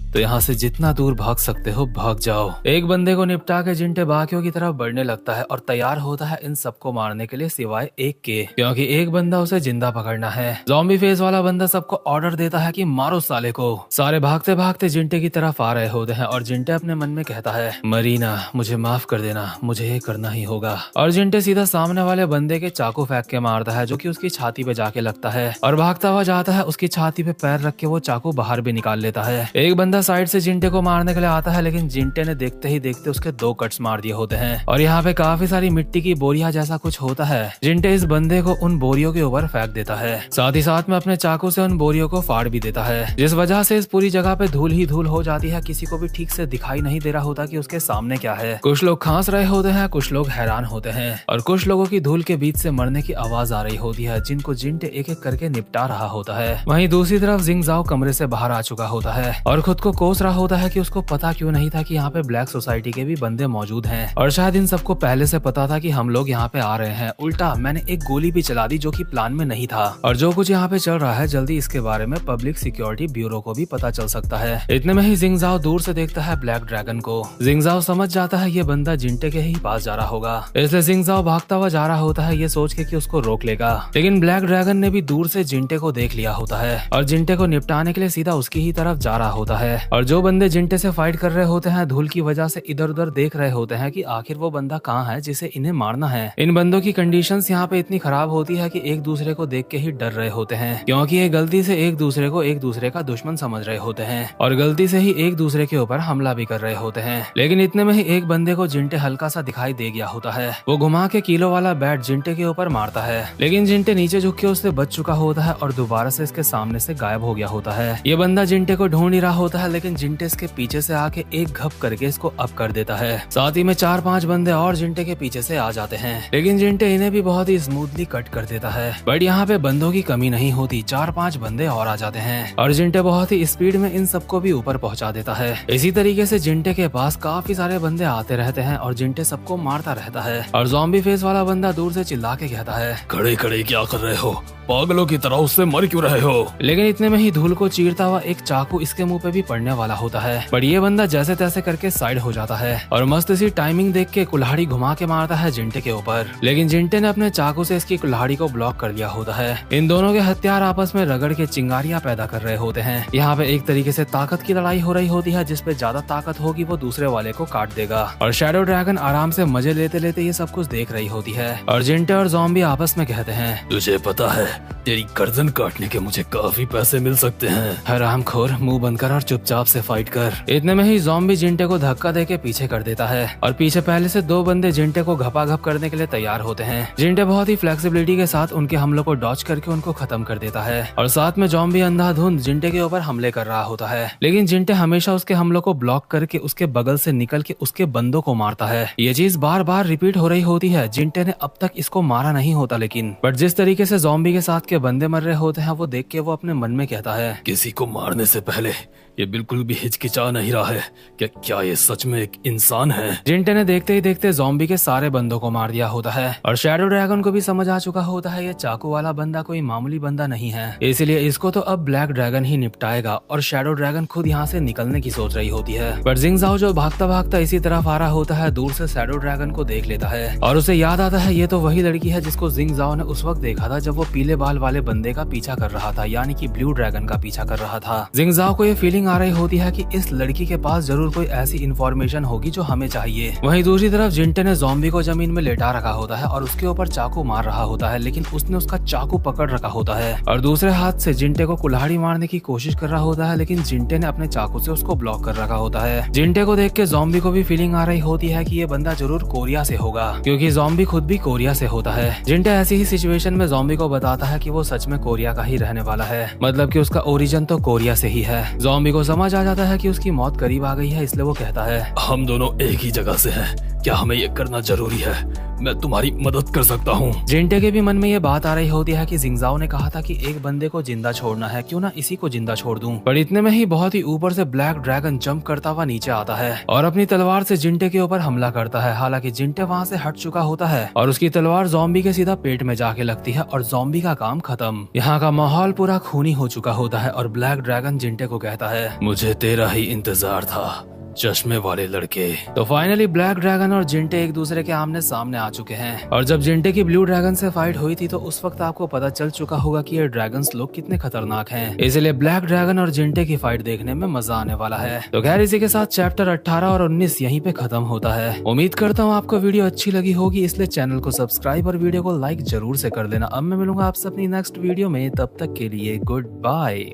तो यहाँ से जितना दूर भाग सकते हो भाग जाओ। एक बंदे को निपटा के जिंटे बाकियों की तरफ बढ़ने लगता है और तैयार होता है इन सबको मारने के लिए सिवाय एक के, क्योंकि एक बंदा उसे जिंदा पकड़ना है। ज़ॉम्बी फेस वाला बंदा सबको ऑर्डर देता है कि मारो साले को। सारे भागते भागते जिंटे की तरफ आ रहे होते हैं और जिंटे अपने मन में कहता है, मरीना मुझे माफ कर देना, मुझे ये करना ही होगा। और जिंटे सीधा सामने वाले बंदे के चाकू फेंक के मारता है जो कि उसकी छाती पे जाके लगता है और भागता हुआ जाता है। उसकी छाती पे पैर रख के वो चाकू बाहर भी निकाल लेता है। एक बंदा साइड से जिंटे को मारने के लिए आता है, लेकिन जिंटे ने देखते ही देखते उसके 2 कट्स मार दिए होते हैं और यहाँ पे काफी सारी मिट्टी की बोरियां जैसा कुछ होता है। जिंटे इस बंदे को उन बोरियों के ऊपर फेंक देता है, साथ ही साथ में अपने चाकू से उन बोरियों को फाड़ भी देता है, जिस वजह से इस पूरी जगह पे धूल ही धूल हो जाती है। किसी को भी ठीक से दिखाई नहीं दे रहा होता कि उसके सामने क्या है। कुछ लोग खांस रहे होते हैं, कुछ लोग हैरान होते हैं और कुछ लोगों की धूल के बीच से मरने की आवाज आ रही होती है, जिनको जिंटे एक एक करके निपटा रहा होता है। वहीं दूसरी तरफ जिंगजाओ कमरे से बाहर आ चुका होता है और खुद को कोस रहा होता है कि उसको पता क्यों नहीं था कि यहाँ पे ब्लैक सोसाइटी के भी बंदे मौजूद हैं और शायद इन सबको पहले से पता था कि हम लोग यहाँ पे आ रहे हैं। उल्टा मैंने एक गोली भी चला दी जो कि प्लान में नहीं था और जो कुछ यहाँ पे चल रहा है जल्दी इसके बारे में पब्लिक सिक्योरिटी ब्यूरो को भी पता चल सकता है। इतने में ही जिंगजाओ दूर से देखता है ब्लैक ड्रैगन को। जिंगजाओ समझ जाता है ये बंदा जिंटे के ही पास जा रहा होगा, इसलिए जिंगजाओ भागता हुआ जा रहा होता है ये सोच के कि उसको रोक लेगा। लेकिन ब्लैक ड्रैगन ने भी दूर से जिंटे को देख लिया होता है और जिंटे को निपटाने के लिए सीधा उसकी ही तरफ जा रहा होता है। और जो बंदे जिंटे से फाइट कर रहे होते हैं धूल की वजह से इधर उधर देख रहे होते हैं कि आखिर वो बंदा कहाँ है जिसे इन्हें मारना है। इन बंदों की कंडीशंस यहाँ पे इतनी खराब होती है कि एक दूसरे को देख के ही डर रहे होते हैं, क्योंकि ये गलती से एक दूसरे को एक दूसरे का दुश्मन समझ रहे होते हैं और गलती से ही एक दूसरे के ऊपर हमला भी कर रहे होते हैं। लेकिन इतने में ही एक बंदे को जिंटे हल्का सा दिखाई दे गया होता है। वो घुमा के किलो वाला बैट जिंटे के ऊपर मारता है, लेकिन जिंटे नीचे झुक के उससे बच चुका होता है और दोबारा से इसके सामने से गायब हो गया होता है। ये बंदा जिंटे को ढूंढ ही रहा होता है, लेकिन जिंटे इसके पीछे से आके एक घप करके इसको अप कर देता है। साथ ही में 4-5 बंदे और जिंटे के पीछे से आ जाते हैं, लेकिन जिंटे इन्हें भी बहुत ही स्मूथली कट कर देता है। बट यहाँ पे बंदों की कमी नहीं होती, 4-5 बंदे और आ जाते हैं और जिंटे बहुत ही स्पीड में इन सबको भी ऊपर पहुंचा देता है। इसी तरीके से जिंटे के पास काफी सारे बंदे आते रहते हैं और जिंटे सबको मारता रहता है। और ज़ॉम्बी फेस वाला बंदा दूर से चिल्ला के कहता है, खड़े खड़े क्या कर रहे हो, पागलों की तरह उससे मर क्यों रहे हो? लेकिन इतने में ही धूल को चीरता हुआ एक चाकू इसके मुंह पे भी पड़ने वाला होता है, पर ये बंदा जैसे तैसे करके साइड हो जाता है और मस्त सी टाइमिंग देख के कुल्हाड़ी घुमा के मारता है जिंटे के ऊपर। लेकिन जिंटे ने अपने चाकू से इसकी कुल्हाड़ी को ब्लॉक कर लिया होता है। इन दोनों के हथियार आपस में रगड़ के चिंगारियां पैदा कर रहे होते हैं। यहाँ पे एक तरीके से ताकत की लड़ाई हो रही होती है, जिसपे ज्यादा ताकत होगी वो दूसरे वाले को काट देगा। और शैडो ड्रैगन आराम से मजे लेते लेते ये सब कुछ देख रही होती है और जिंटे और ज़ॉम्बी आपस में कहते हैं, तुझे पता है तेरी गर्दन काटने के मुझे काफी पैसे मिल सकते हैं। हरामखोर, मुंह बंद कर और चुपचाप चुपचाप से फाइट कर। इतने में ही ज़ॉम्बी जिंटे को धक्का देके पीछे कर देता है और पीछे पहले से 2 बंदे जिंटे को घपाघप करने के लिए तैयार होते हैं। जिंटे बहुत ही फ्लेक्सिबिलिटी के साथ उनके हमलों को डॉच करके उनको खत्म कर देता है और साथ में ज़ॉम्बी अंधाधुंध जिंटे के ऊपर हमले कर रहा होता है। लेकिन जिंटे हमेशा उसके हमलों को ब्लॉक करके उसके बगल से निकल के उसके बंदों को मारता है। ये चीज बार बार रिपीट हो रही होती है। जिंटे ने अब तक इसको मारा नहीं होता, लेकिन बट जिस तरीके से ज़ॉम्बी के साथ के बंदे मर रहे होते हैं वो देख के वो अपने मन में कहता है, किसी को मारने से पहले ये बिल्कुल भी हिचकिचा नहीं रहा है कि क्या ये सच में एक इंसान है। जिंटे ने देखते ही देखते ज़ॉम्बी के सारे बंदों को मार दिया होता है और शैडो ड्रैगन को भी समझ आ चुका होता है ये चाकू वाला बंदा कोई मामूली बंदा नहीं है, इसलिए इसको तो अब ब्लैक ड्रैगन ही निपटाएगा। और शैडो ड्रैगन खुद यहाँ से निकलने की सोच रही होती है, बट जिंग ज़ाओ जो भागता भागता इसी तरफ आ रहा होता है दूर से शैडो ड्रैगन को देख लेता है और उसे याद आता है ये तो वही लड़की है जिसको जिंग ज़ाओ ने उस वक्त देखा था जब वो पीले बाल वाले बंदे का पीछा कर रहा था, यानी कि ब्लू ड्रैगन का पीछा कर रहा था। जिंग ज़ाओ को ये फीलिंग आ रही होती है कि इस लड़की के पास जरूर कोई ऐसी इंफॉर्मेशन होगी जो हमें चाहिए। वहीं दूसरी तरफ जिंटे ने ज़ॉम्बी को जमीन में लेटा रखा होता है और उसके ऊपर चाकू मार रहा होता है, लेकिन उसने उसका चाकू पकड़ रखा होता है और दूसरे हाथ से जिंटे को कुल्हाड़ी मारने की कोशिश कर रहा होता है, लेकिन जिंटे ने अपने चाकू से उसको ब्लॉक कर रखा होता है। जिंटे को देख के ज़ॉम्बी को भी फीलिंग आ रही होती है कि ये बंदा जरूर कोरिया से होगा, क्योंकि ज़ॉम्बी खुद भी कोरिया से होता है। जिंटे ऐसी ही सिचुएशन में ज़ॉम्बी को बताता है कि वो सच में कोरिया का ही रहने वाला है, मतलब कि उसका ओरिजिन तो कोरिया से ही है। ज़ॉम्बी को समझ आ जाता है कि उसकी मौत करीब आ गई है, इसलिए वो कहता है, हम दोनों एक ही जगह से हैं, क्या हमें ये करना जरूरी है? मैं तुम्हारी मदद कर सकता हूँ। जिंटे के भी मन में ये बात आ रही होती है कि जिंग ज़ाओ ने कहा था कि एक बंदे को जिंदा छोड़ना है, क्यों ना इसी को जिंदा छोड़ दूं। पर इतने में ही बहुत ही ऊपर से ब्लैक ड्रैगन जंप करता हुआ नीचे आता है और अपनी तलवार से जिंटे के ऊपर हमला करता है। हालांकि जिंटे वहाँ से हट चुका होता है और उसकी तलवार ज़ॉम्बी के सीधा पेट में जाके लगती है और ज़ॉम्बी का काम खत्म। यहाँ का माहौल पूरा खूनी हो चुका होता है और ब्लैक ड्रैगन जिंटे को कहता है, मुझे तेरा ही इंतजार था, चश्मे वाले लड़के। तो फाइनली ब्लैक ड्रैगन और जिंटे एक दूसरे के आमने सामने आ चुके हैं और जब जिंटे की ब्लू ड्रैगन से फाइट हुई थी तो उस वक्त आपको पता चल चुका होगा कि ये ड्रैगन्स लोग कितने खतरनाक हैं, इसलिए ब्लैक ड्रैगन और जिंटे की फाइट देखने में मजा आने वाला है। तो खैर इसी के साथ चैप्टर 18 और 19 यहीं पे खत्म होता है। उम्मीद करता हूँ आपको वीडियो अच्छी लगी होगी, इसलिए चैनल को सब्सक्राइब और वीडियो को लाइक जरूर से कर देना। अब मैं मिलूंगा आपसे अपनी नेक्स्ट वीडियो में, तब तक के लिए गुड बाय।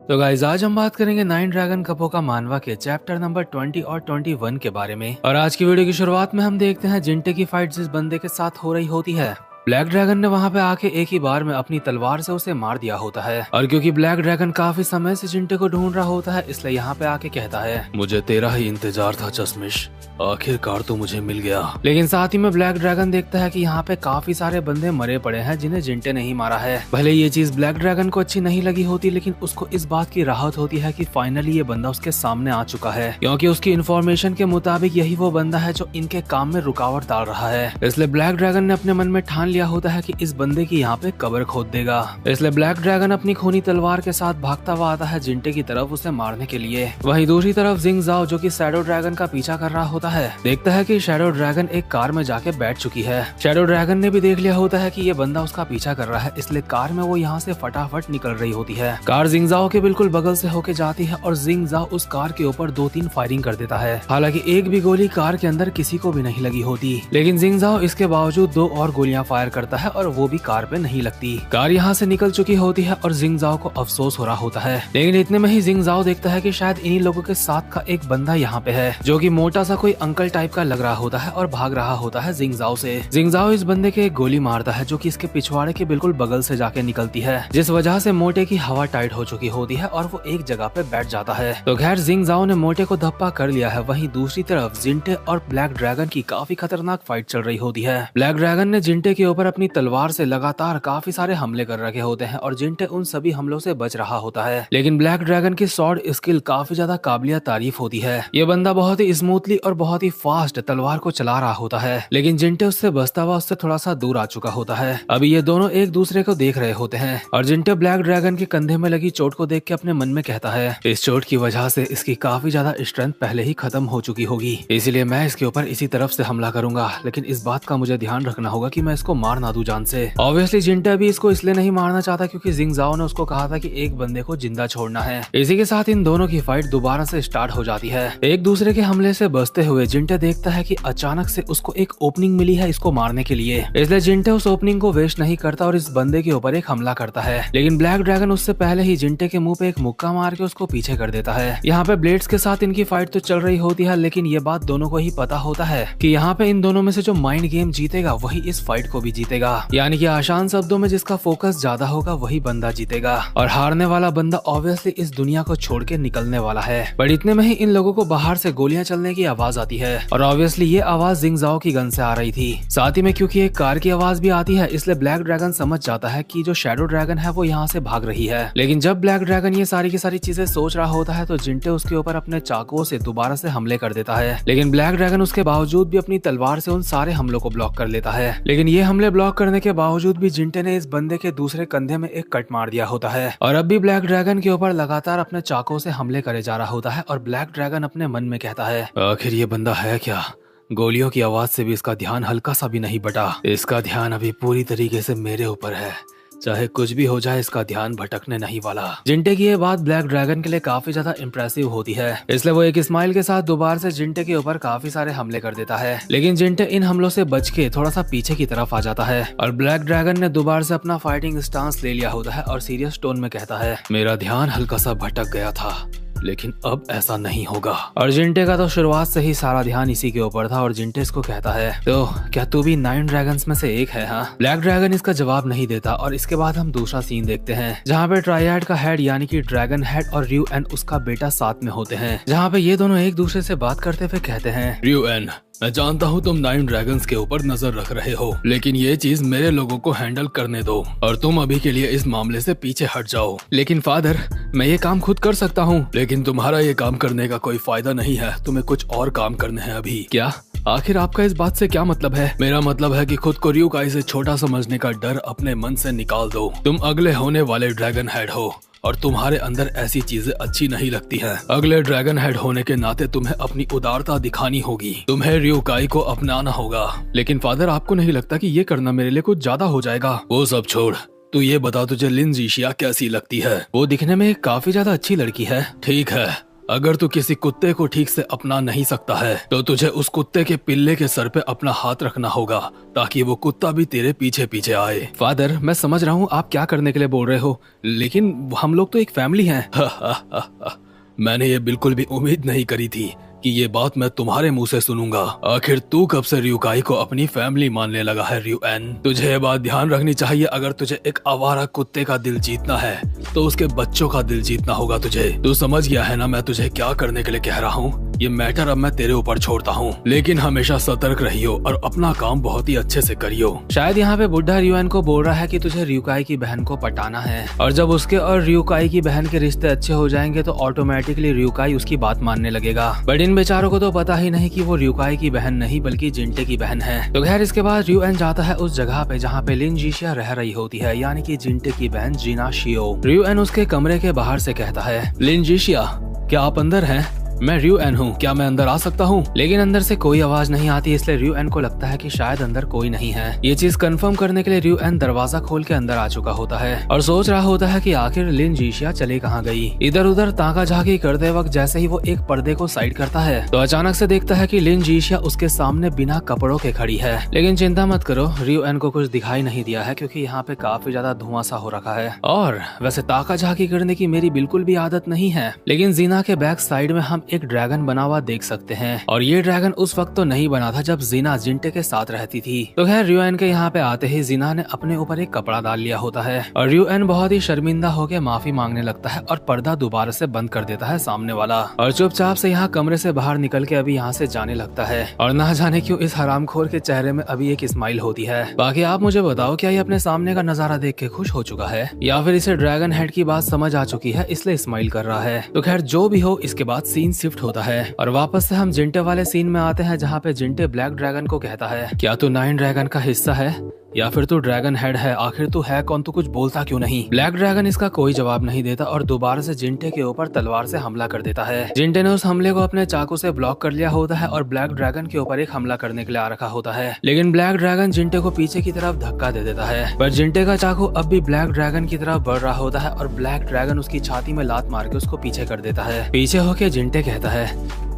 तो गाइज आज हम बात करेंगे 9 ड्रैगन कपों का मानवा के चैप्टर नंबर 20 और 21 के बारे में। और आज की वीडियो की शुरुआत में हम देखते हैं जिंटे की फाइट जिस बंदे के साथ हो रही होती है। ब्लैक ड्रैगन ने वहाँ पे आके एक ही बार में अपनी तलवार से उसे मार दिया होता है और क्योंकि ब्लैक ड्रैगन काफी समय से जिंटे को ढूंढ रहा होता है, इसलिए यहाँ पे आके कहता है, मुझे तेरा ही इंतजार था चश्मिश, आखिरकार तो मुझे मिल गया। लेकिन साथ ही में ब्लैक ड्रैगन देखता है कि यहाँ पे काफी सारे बंदे मरे पड़े हैं जिन्हें जिंटे नहीं मारा है। भले ये चीज ब्लैक ड्रैगन को अच्छी नहीं लगी होती, लेकिन उसको इस बात की राहत होती है कि फाइनली ये बंदा उसके सामने आ चुका है, क्योंकि उसकी इन्फॉर्मेशन के मुताबिक यही वो बंदा है जो इनके काम में रुकावट डाल रहा है। इसलिए ब्लैक ड्रैगन ने अपने मन में ठान लिया होता है कि इस बंदे की यहाँ पे कब्र खोद देगा। इसलिए ब्लैक ड्रैगन अपनी खूनी तलवार के साथ भागता हुआ आता है जिंटे की तरफ उसे मारने के लिए। वहीं दूसरी तरफ जिंग ज़ाओ जो कि शैडो ड्रैगन का पीछा कर रहा होता है, देखता है कि शैडो ड्रैगन एक कार में जाके बैठ चुकी है। शैडो ड्रैगन ने भी देख लिया होता है कि ये बंदा उसका पीछा कर रहा है, इसलिए कार में वो यहाँ से फटाफट निकल रही होती है। कार जिंग ज़ाओ के बिल्कुल बगल से होके जाती है और जिंग ज़ाओ उस कार के ऊपर 2-3 फायरिंग कर देता है। हालांकि एक भी गोली कार के अंदर किसी को भी नहीं लगी होती, लेकिन जिंग ज़ाओ इसके बावजूद 2 और गोलियां फायर करता है और वो भी कार पे नहीं लगती। कार यहाँ से निकल चुकी होती है और जिंग ज़ाओ को अफसोस हो रहा होता है। लेकिन इतने में ही जिंग ज़ाओ देखता है कि शायद इन्हीं लोगों के साथ का एक बंदा यहाँ पे है जो कि मोटा सा कोई अंकल टाइप का लग रहा होता है और भाग रहा होता है जिंग ज़ाओ से। जिंग ज़ाओ इस बंदे के एक गोली मारता है जो कि इसके पिछवाड़े के बिल्कुल बगल से जाके निकलती है, जिस वजह से मोटे की हवा टाइट हो चुकी होती है और वो एक जगह पे बैठ जाता है। तो खैर जिंग ज़ाओ ने मोटे को धप्पा कर लिया है। वहीं दूसरी तरफ जिंटे और ब्लैक ड्रैगन की काफी खतरनाक फाइट चल रही होती है। ब्लैक ड्रैगन ने जिंटे के ऊपर अपनी तलवार से लगातार काफी सारे हमले कर रखे होते हैं और जिंटे उन सभी हमलों से बच रहा होता है। लेकिन ब्लैक ड्रैगन की स्वॉर्ड स्किल काफी ज्यादा काबिलियत तारीफ होती है। ये बंदा बहुत ही स्मूथली और बहुत ही फास्ट तलवार को चला रहा होता है, लेकिन जिंटे उससे बचता हुआ उससे थोड़ा सा दूर आ चुका होता है। अभी ये दोनों एक दूसरे को देख रहे होते हैं और जिंटे ब्लैक ड्रैगन के कंधे में लगी चोट को देख के अपने मन में कहता है, इस चोट की वजह से इसकी काफी ज्यादा स्ट्रेंथ पहले ही खत्म हो चुकी होगी, इसीलिए मैं इसके ऊपर इसी तरफ से हमला करूंगा। लेकिन इस बात का मुझे ध्यान रखना होगा कि मैं इसको मार ना दूं जान से। ऑब्वियसली जिंटे अभी इसको इसलिए नहीं मारना चाहता क्योंकि जिंगजाओ ने उसको कहा था कि एक बंदे को जिंदा छोड़ना है। इसी के साथ इन दोनों की फाइट दोबारा से स्टार्ट हो जाती है। एक दूसरे के हमले से बचते हुए जिंटे देखता है कि अचानक से उसको एक ओपनिंग मिली है इसको मारने के लिए, इसलिए जिंटे उस ओपनिंग को वेस्ट नहीं करता और इस बंदे के ऊपर एक हमला करता है। लेकिन ब्लैक ड्रैगन उससे पहले ही जिंटे के मुंह पे एक मुक्का मार के उसको पीछे कर देता है। यहाँ पे ब्लेड्स के साथ इनकी फाइट तो चल रही होती है, लेकिन ये बात दोनों को ही पता होता है कि यहाँ पे इन दोनों में से जो माइंड गेम जीतेगा वही इस फाइट को भी जीतेगा। यानी कि आसान शब्दों में जिसका फोकस ज्यादा होगा वही बंदा जीतेगा और हारने वाला बंदा ऑब्वियसली इस दुनिया को छोड़ के निकलने वाला है। पर इतने में ही इन लोगों को बाहर से गोलियां चलने की आवाज आती है और ऑब्वियसली ये आवाज जिंगजाओ की गन से आ रही थी। साथ ही में क्योंकि एक कार की आवाज भी आती है इसलिए ब्लैक ड्रैगन समझ जाता है कि जो शैडो ड्रैगन है वो यहाँ से भाग रही है। लेकिन जब ब्लैक ड्रैगन ये सारी की सारी चीजें सोच रहा होता है तो जिंटे उसके ऊपर अपने चाकुओं से दोबारा से हमले कर देता है। लेकिन ब्लैक ड्रैगन उसके बावजूद भी अपनी तलवार से उन सारे हमलों को ब्लॉक कर लेता है। लेकिन ये हमले ब्लॉक करने के बावजूद भी जिंटे ने इस बंदे के दूसरे कंधे में एक कट मार दिया होता है और अब भी ब्लैक ड्रैगन के ऊपर लगातार अपने चाकुओं से हमले करे जा रहा होता है और ब्लैक ड्रैगन अपने मन में कहता है, आखिर ये बंदा है क्या? गोलियों की आवाज से भी इसका ध्यान हल्का सा भी नहीं बटा। इसका ध्यान अभी पूरी तरीके से मेरे ऊपर है, चाहे कुछ भी हो जाए इसका ध्यान भटकने नहीं वाला। जिंटे की ये बात ब्लैक ड्रैगन के लिए काफी ज्यादा इम्प्रेसिव होती है, इसलिए वो एक स्माइल के साथ दोबारा से जिंटे के ऊपर काफी सारे हमले कर देता है। लेकिन जिंटे इन हमलों से बच के थोड़ा सा पीछे की तरफ आ जाता है और ब्लैक ड्रैगन ने दोबारा से अपना फाइटिंग स्टांस ले लिया होता है और सीरियस टोन में कहता है, मेरा ध्यान हल्का सा भटक गया था लेकिन अब ऐसा नहीं होगा। और जिंटे का तो शुरुआत से ही सारा ध्यान इसी के ऊपर था और जिंटे इसको कहता है, तो क्या तू भी 9 ड्रैगन्स में से एक है? हाँ। ब्लैक ड्रैगन इसका जवाब नहीं देता और इसके बाद हम दूसरा सीन देखते हैं जहाँ पे ट्राइएड का हेड यानी कि ड्रैगन हेड और रियो एन उसका बेटा साथ में होते हैं, जहाँ पे ये दोनों एक दूसरे से बात करते हुए कहते हैं, रियो एन, मैं जानता हूँ तुम 9 ड्रैगन्स के ऊपर नजर रख रहे हो, लेकिन ये चीज मेरे लोगों को हैंडल करने दो और तुम अभी के लिए इस मामले से पीछे हट जाओ। लेकिन फादर, मैं ये काम खुद कर सकता हूँ। लेकिन तुम्हारा ये काम करने का कोई फायदा नहीं है, तुम्हें कुछ और काम करने हैं अभी। क्या? आखिर आपका इस बात से क्या मतलब है? मेरा मतलब है कि खुद को रियोकाई से छोटा समझने का डर अपने मन से निकाल दो। तुम अगले होने वाले ड्रैगन हेड हो और तुम्हारे अंदर ऐसी चीजें अच्छी नहीं लगती हैं। अगले ड्रैगन हेड होने के नाते तुम्हें अपनी उदारता दिखानी होगी, तुम्हें रियोकाई को अपनाना होगा। लेकिन फादर, आपको नहीं लगता कि ये करना मेरे लिए कुछ ज्यादा हो जाएगा? वो सब छोड़, तू ये बता तुझे लिन जीशिया कैसी लगती है? वो दिखने में काफी ज्यादा अच्छी लड़की है। ठीक है, अगर तू किसी कुत्ते को ठीक से अपना नहीं सकता है तो तुझे उस कुत्ते के पिल्ले के सर पे अपना हाथ रखना होगा ताकि वो कुत्ता भी तेरे पीछे पीछे आए। फादर, मैं समझ रहा हूँ आप क्या करने के लिए बोल रहे हो, लेकिन हम लोग तो एक फैमिली हैं। मैंने ये बिल्कुल भी उम्मीद नहीं करी थी कि ये बात मैं तुम्हारे मुंह से सुनूंगा। आखिर तू कब से रियोकाई को अपनी फैमिली मानने लगा है रियो एन? तुझे ये बात ध्यान रखनी चाहिए, अगर तुझे एक आवारा कुत्ते का दिल जीतना है तो उसके बच्चों का दिल जीतना होगा तुझे। तू समझ गया है ना मैं तुझे क्या करने के लिए कह रहा हूँ? ये मैटर अब मैं तेरे ऊपर छोड़ता हूँ, लेकिन हमेशा सतर्क रहियो और अपना काम बहुत ही अच्छे से करियो। शायद यहाँ पे बुढ़ा रियो एन को बोल रहा है कि तुझे रियोकाई की बहन को पटाना है और जब उसके और रियोकाई की बहन के रिश्ते अच्छे हो जाएंगे तो ऑटोमेटिकली रियोकाई उसकी बात मानने लगेगा। बट इन बेचारों को तो पता ही नहीं कि वो रियोकाई की बहन नहीं बल्कि जिंटे की बहन है। तो खैर, इसके बाद रियो एन जाता है उस जगह पे जहाँ पे लिन जीशिया रह रही होती है, यानी कि जिंटे की बहन जीना शियो। रियो एन उसके कमरे के बाहर से कहता है, लिन जीशिया, क्या आप अंदर हैं? मैं रियो एन हूँ, क्या मैं अंदर आ सकता हूँ? लेकिन अंदर से कोई आवाज नहीं आती, इसलिए रियो एन को लगता है कि शायद अंदर कोई नहीं है। ये चीज कंफर्म करने के लिए रियो एन दरवाजा खोल के अंदर आ चुका होता है और सोच रहा होता है कि आखिर लिन जीशिया चले कहाँ गई। इधर उधर ताका झाकी करते वक्त जैसे ही वो एक पर्दे को साइड करता है तो अचानक से देखता है कि लिन जीशिया उसके सामने बिना कपड़ों के खड़ी है। लेकिन चिंता मत करो, रियो एन को कुछ दिखाई नहीं दिया है क्योंकि यहाँ पे काफी ज्यादा धुआं सा हो रखा है। और वैसे ताका झाकी करने की मेरी बिल्कुल भी आदत नहीं है, लेकिन जीना के बैक साइड में हम एक ड्रैगन बना हुआ देख सकते हैं और ये ड्रैगन उस वक्त तो नहीं बना था जब जीना जिंटे के साथ रहती थी। तो खैर, रियो एन के यहाँ पे आते ही जीना ने अपने ऊपर एक कपड़ा डाल लिया होता है और रियो एन बहुत ही शर्मिंदा होकर माफी मांगने लगता है और पर्दा दोबारा से बंद कर देता है सामने वाला और चुपचाप से यहाँ कमरे से बाहर निकल के अभी यहाँ से जाने लगता है। और ना जाने क्यों इस हरामखोर के चेहरे में अभी एक स्माइल होती है। बाकी आप मुझे बताओ, क्या ये अपने सामने का नजारा देख के खुश हो चुका है या फिर इसे ड्रैगन हेड की बात समझ आ चुकी है इसलिए स्माइल कर रहा है? तो खैर, जो भी हो, इसके बाद सीन शिफ्ट होता है और वापस से हम जिंटे वाले सीन में आते हैं जहाँ पे जिंटे ब्लैक ड्रैगन को कहता है, क्या तू 9 ड्रैगन का हिस्सा है? या फिर तू ड्रैगन हेड है? आखिर तू है कौन? तू कुछ बोलता क्यों नहीं? ब्लैक ड्रैगन इसका कोई जवाब नहीं देता और दोबारा से जिंटे के ऊपर तलवार से हमला कर देता है। जिंटे ने उस हमले को अपने चाकू से ब्लॉक कर लिया होता है और ब्लैक ड्रैगन के ऊपर एक हमला करने के लिए आ रखा होता है, लेकिन ब्लैक ड्रैगन जिंटे को पीछे की तरफ धक्का दे देता है। पर जिंटे का चाकू अब भी ब्लैक ड्रैगन की तरफ बढ़ रहा होता है और ब्लैक ड्रैगन उसकी छाती में लात मार के उसको पीछे कर देता है। पीछे होके जिंटे कहता है,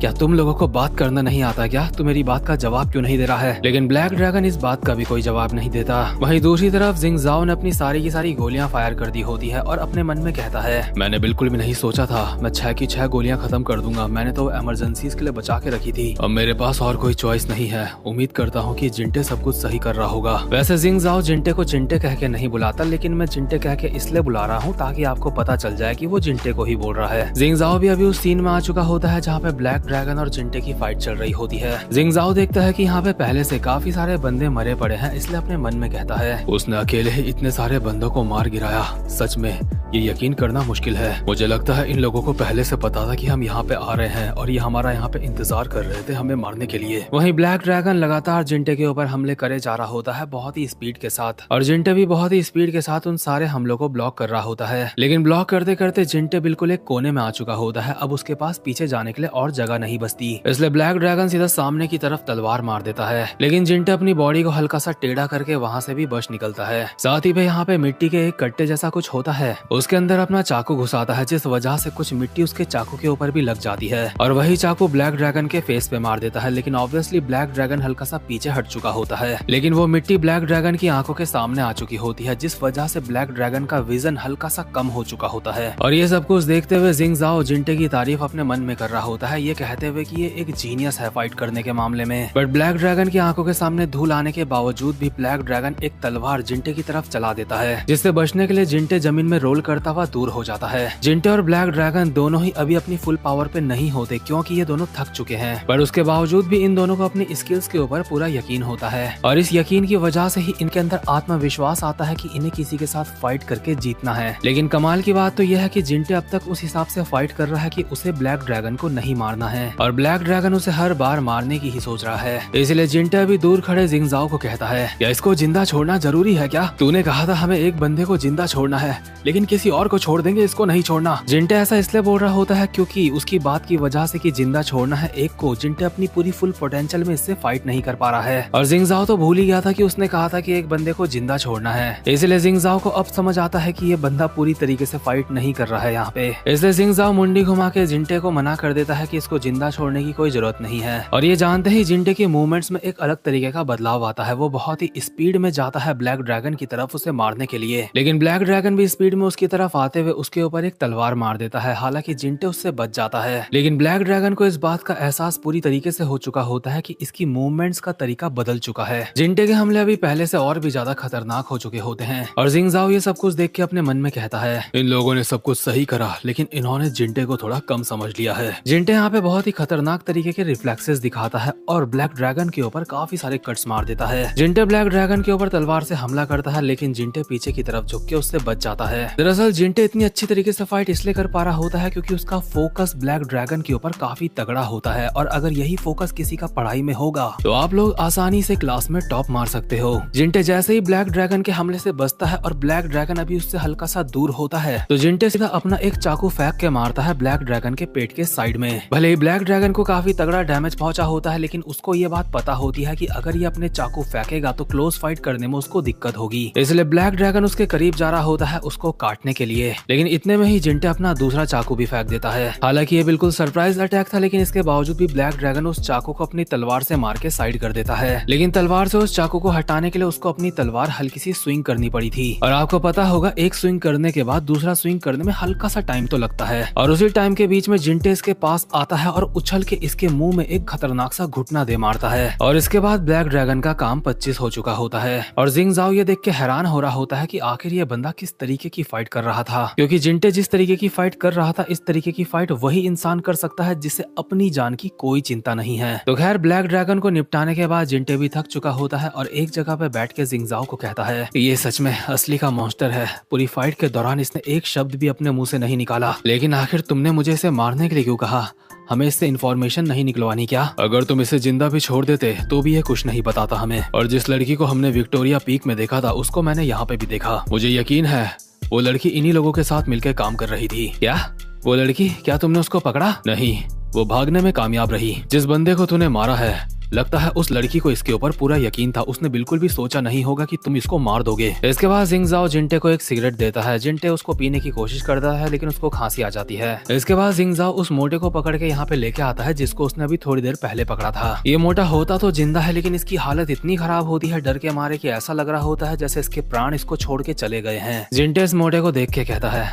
क्या तुम लोगों को बात करना नहीं आता क्या? तू मेरी बात का जवाब क्यों नहीं दे रहा है? लेकिन ब्लैक ड्रैगन इस बात का भी कोई जवाब नहीं देता। वहीं दूसरी तरफ जिंग जाओ ने अपनी सारी की सारी गोलियां फायर कर दी होती है और अपने मन में कहता है, मैंने बिल्कुल भी नहीं सोचा था मैं 6 की 6 गोलियां खत्म कर दूंगा। मैंने तो इमरजेंसीज के लिए बचा के रखी थी। अब मेरे पास और कोई चॉइस नहीं है। उम्मीद करता हूँ कि जिंटे सब कुछ सही कर रहा होगा। वैसे जिंग जाओ जिंटे को जिंटे कह के नहीं बुलाता, लेकिन मैं जिंटे कह के इसलिए बुला रहा हूँ ताकि आपको पता चल जाए कि वो जिंटे को ही बोल रहा है। जिंग जाओ भी अभी उस सीन में आ चुका होता है जहाँ पे ब्लैक ड्रैगन और जिंटे की फाइट चल रही होती है। जिंग जाओ देखता है कि यहाँ पे पहले से काफी सारे बंदे मरे पड़े हैं, इसलिए अपने मन में कहता है, उसने अकेले ही इतने सारे बंदों को मार गिराया। सच में ये यकीन करना मुश्किल है। मुझे लगता है इन लोगों को पहले से पता था कि हम यहाँ पे आ रहे हैं और ये हमारा यहाँ पे इंतजार कर रहे थे हमें मारने के लिए। वहीं ब्लैक ड्रैगन लगातार जिंटे के ऊपर हमले करे जा रहा होता है बहुत ही स्पीड के साथ, और जिंटे भी बहुत ही स्पीड के साथ उन सारे हमलों को ब्लॉक कर रहा होता है। लेकिन ब्लॉक करते करते जिंटे बिल्कुल एक कोने में आ चुका होता है। अब उसके पास पीछे जाने के लिए और जगह नहीं बचती, इसलिए ब्लैक ड्रैगन सीधा सामने की तरफ तलवार मार देता है। लेकिन जिंटे अपनी बॉडी को हल्का सा टेढ़ा करके वहाँ से भी बच निकलता है। साथ ही पे यहाँ पे मिट्टी के एक कट्टे जैसा कुछ होता है, उसके अंदर अपना चाकू घुसाता है, जिस वजह से कुछ मिट्टी उसके चाकू के ऊपर भी लग जाती है और वही चाकू ब्लैक ड्रैगन के फेस पे मार देता है। लेकिन ऑब्वियसली ब्लैक ड्रैगन हल्का सा पीछे हट चुका होता है, लेकिन वो मिट्टी ब्लैक ड्रैगन की आंखों के सामने आ चुकी होती है, जिस वजह से ब्लैक ड्रैगन का विजन हल्का सा कम हो चुका होता है। और ये सब कुछ देखते हुए जिंग जाओ जिंटे की तारीफ अपने मन में कर रहा होता है, ये कहते हुए कि ये एक जीनियस है फाइट करने के मामले में। बट ब्लैक ड्रैगन की आंखों के सामने धूल आने के बावजूद भी ब्लैक ड्रैगन एक तलवार जिंटे की तरफ चला देता है, जिससे बचने के लिए जिंटे जमीन में रोल करता हुआ दूर हो जाता है। जिंटे और ब्लैक ड्रैगन दोनों ही अभी अपनी फुल पावर पे नहीं होते, क्योंकि ये दोनों थक चुके हैं, पर उसके बावजूद भी इन दोनों को अपनी स्किल्स के ऊपर पूरा यकीन होता है और इस यकीन की वजह से ही इनके अंदर आत्मविश्वास आता है कि इन्हें किसी के साथ फाइट करके जीतना है। लेकिन कमाल की बात तो यह है कि जिंटे अब तक उस हिसाब से फाइट कर रहा है कि उसे ब्लैक ड्रैगन को नहीं मारना है और ब्लैक ड्रैगन उसे हर बार मारने की ही सोच रहा है। इसलिए जिंटे अभी दूर खड़े जिंग जाओ को कहता है, क्या इसको जिंदा छोड़ना जरूरी है क्या? तूने कहा था हमें एक बंदे को जिंदा छोड़ना है, लेकिन किसी और को छोड़ देंगे, इसको नहीं छोड़ना। जिंटे ऐसा इसलिए बोल रहा होता है क्योंकि उसकी बात की वजह से कि जिंदा छोड़ना है एक को, जिंटे अपनी पूरी फुल पोटेंशियल में इससे फाइट नहीं कर पा रहा है। और जिंग जाओ तो भूल ही गया था कि उसने कहा था कि एक बंदे को जिंदा छोड़ना है। इसलिए जिंग जाओ को अब समझ आता है कि ये बंदा पूरी तरीके से फाइट नहीं कर रहा है यहाँ पे। इसलिए जिंग जाओ मुंडी घुमा के जिंटे को मना कर देता है कि इसको जिंदा छोड़ने की कोई जरूरत नहीं है। और ये जानते ही जिंटे के मूवमेंट्स में एक अलग तरीके का बदलाव आता है, वो बहुत ही स्पीड में जाता है ब्लैक ड्रैगन की तरफ उसे मारने के लिए। लेकिन ब्लैक ड्रैगन भी स्पीड में उसकी तरफ आते हुए उसके ऊपर एक तलवार मार देता है। हालांकि जिंटे उससे बच जाता है, लेकिन ब्लैक ड्रैगन को इस बात का एहसास पूरी तरीके से हो चुका होता है कि इसकी मूवमेंट्स का तरीका बदल चुका है। जिंटे के हमले अभी पहले से और भी ज्यादा खतरनाक हो चुके होते हैं और जिंग जाओ ये सब कुछ देख के अपने मन में कहता है, इन लोगों ने सब कुछ सही करा, लेकिन इन्होंने जिंटे को थोड़ा कम समझ लिया है। जिंटे यहाँ पे बहुत ही खतरनाक तरीके के रिफ्लेक्सेस दिखाता है और ब्लैक ड्रैगन के ऊपर काफी सारे कट्स मार देता है। जिंटे ब्लैक ड्रैगन के ऊपर तलवार से हमला करता है, लेकिन जिंटे पीछे की तरफ झुक के उससे बच जाता है। दरअसल जिंटे इतनी अच्छी तरीके से फाइट इसलिए कर पा रहा होता है क्योंकि उसका फोकस ब्लैक ड्रैगन के ऊपर काफी तगड़ा होता है, और अगर यही फोकस किसी का पढ़ाई में होगा तो आप लोग आसानी से क्लास में टॉप मार सकते हो। जिंटे जैसे ही ब्लैक ड्रैगन के हमले से बचता है और ब्लैक ड्रैगन अभी उससे हल्का सा दूर होता है, तो जिंटे सीधा अपना एक चाकू फेंक के मारता है ब्लैक ड्रैगन के पेट के साइड में। भले ही ब्लैक ड्रैगन को काफी तगड़ा डैमेज पहुंचा होता है, लेकिन उसको ये बात पता होती है कि अगर ये अपने चाकू फेंकेगा तो क्लोज फाइट करने में उसको दिक्कत होगी। इसलिए ब्लैक ड्रैगन उसके करीब जा रहा होता है उसको काटने के लिए, लेकिन इतने में ही जिंटे अपना दूसरा चाकू भी फेंक देता है। हालांकि ये बिल्कुल सरप्राइज अटैक था, लेकिन इसके बावजूद भी ब्लैक ड्रैगन उस चाकू को अपनी तलवार से मार के साइड कर देता है। लेकिन तलवार से उस चाकू को हटाने के लिए उसको अपनी तलवार हल्की सी स्विंग करनी पड़ी थी, और आपको पता होगा एक स्विंग करने के बाद दूसरा स्विंग करने में हल्का सा टाइम तो लगता है। और उसी टाइम के बीच में जिंटे इसके पास आता है और उछल के इसके मुंह में एक खतरनाक सा घुटना दे मारता है, और इसके बाद ब्लैक ड्रैगन का काम 25 हो चुका होता है। और जिंग जाओ ये देख के हैरान हो रहा होता है कि आखिर ये बंदा किस तरीके की फाइट कर रहा था, क्योंकि जिंटे जिस तरीके की फाइट कर रहा था इस तरीके की फाइट वही इंसान कर सकता है जिसे अपनी जान की कोई चिंता नहीं है। तो खैर ब्लैक ड्रैगन को निपटाने के बाद जिंटे भी थक चुका होता है और एक जगह पे बैठ के जिंगजाओ को कहता है ये सच में असली का मॉन्स्टर है। पूरी फाइट के दौरान इसने एक शब्द भी अपने मुंह से नहीं निकाला, लेकिन आखिर तुमने मुझे इसे मारने के लिए क्यों कहा? हमें इससे इन्फॉर्मेशन नहीं निकलवानी क्या? अगर तुम इसे जिंदा भी छोड़ देते तो भी ये कुछ नहीं बताता हमें। और जिस लड़की को हमने विक्टोरिया पीक में देखा था उसको मैंने यहाँ पे भी देखा। मुझे यकीन है वो लड़की इन्हीं लोगों के साथ मिलकर काम कर रही थी। क्या वो लड़की? क्या तुमने उसको पकड़ा? नहीं, वो भागने में कामयाब रही। जिस बंदे को तूने मारा है लगता है उस लड़की को इसके ऊपर पूरा यकीन था। उसने बिल्कुल भी सोचा नहीं होगा कि तुम इसको मार दोगे। इसके बाद जिंगजाओ जिंटे को एक सिगरेट देता है। जिंटे उसको पीने की कोशिश करता है लेकिन उसको खांसी आ जाती है। इसके बाद जिंगजाओ उस मोटे को पकड़ के यहाँ पे लेके आता है जिसको उसने अभी थोड़ी देर पहले पकड़ा था। ये मोटा होता तो जिंदा है लेकिन इसकी हालत इतनी खराब होती है डर के मारे कि ऐसा लग रहा होता है जैसे इसके प्राण इसको छोड़ के चले गए हैं। जिंटे इस मोटे को देख के कहता है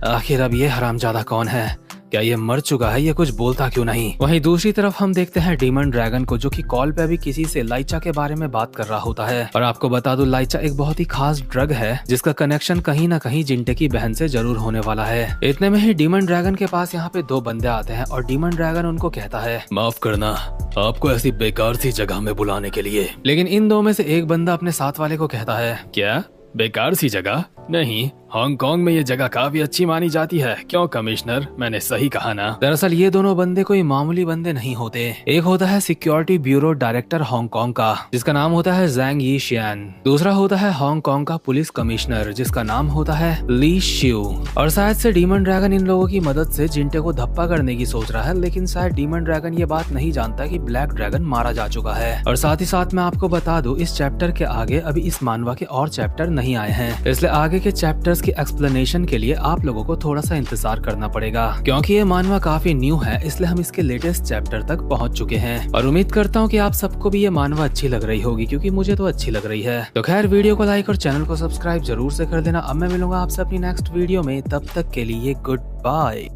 आखिर अब ये हरामजादा कौन है? क्या ये मर चुका है? ये कुछ बोलता क्यों नहीं? वहीं दूसरी तरफ हम देखते हैं डीमन ड्रैगन को जो कि कॉल पे अभी किसी से लाइचा के बारे में बात कर रहा होता है। और आपको बता दूं लाइचा एक बहुत ही खास ड्रग है जिसका कनेक्शन कहीं ना कहीं जिंटे की बहन से जरूर होने वाला है। इतने में ही डीमन ड्रैगन के पास यहाँ पे दो बंदे आते हैं और डीमन ड्रैगन उनको कहता है माफ करना आपको ऐसी बेकार सी जगह में बुलाने के लिए। लेकिन इन दो में से एक बंदा अपने साथ वाले को कहता है क्या बेकार सी जगह? नहीं, हांगकांग में ये जगह काफी अच्छी मानी जाती है। क्यों कमिश्नर, मैंने सही कहा ना? दरअसल ये दोनों बंदे कोई मामूली बंदे नहीं होते। एक होता है सिक्योरिटी ब्यूरो डायरेक्टर हांगकांग का जिसका नाम होता है ज़ैंग यीशियान। दूसरा होता है हांगकांग का पुलिस कमिश्नर जिसका नाम होता है ली शिउ। और शायद से डीमन ड्रैगन इन लोगों की मदद से जिंटे को धप्पा करने की सोच रहा है, लेकिन शायद डीमन ड्रैगन ये बात नहीं जानता कि ब्लैक ड्रैगन मारा जा चुका है। और साथ ही साथ मैं आपको बता दूं इस चैप्टर के आगे अभी इस मानवा के और चैप्टर नहीं आए हैं, इसलिए आगे के चैप्टर्स की एक्सप्लेनेशन के लिए आप लोगों को थोड़ा सा इंतजार करना पड़ेगा। क्योंकि ये मानवा काफी न्यू है इसलिए हम इसके लेटेस्ट चैप्टर तक पहुंच चुके हैं। और उम्मीद करता हूँ कि आप सबको भी ये मानवा अच्छी लग रही होगी क्योंकि मुझे तो अच्छी लग रही है। तो खैर वीडियो को लाइक और चैनल को सब्सक्राइब जरूर से कर देना। अब मैं मिलूंगा आपसे अपनी नेक्स्ट वीडियो में, तब तक के लिए गुड बाय।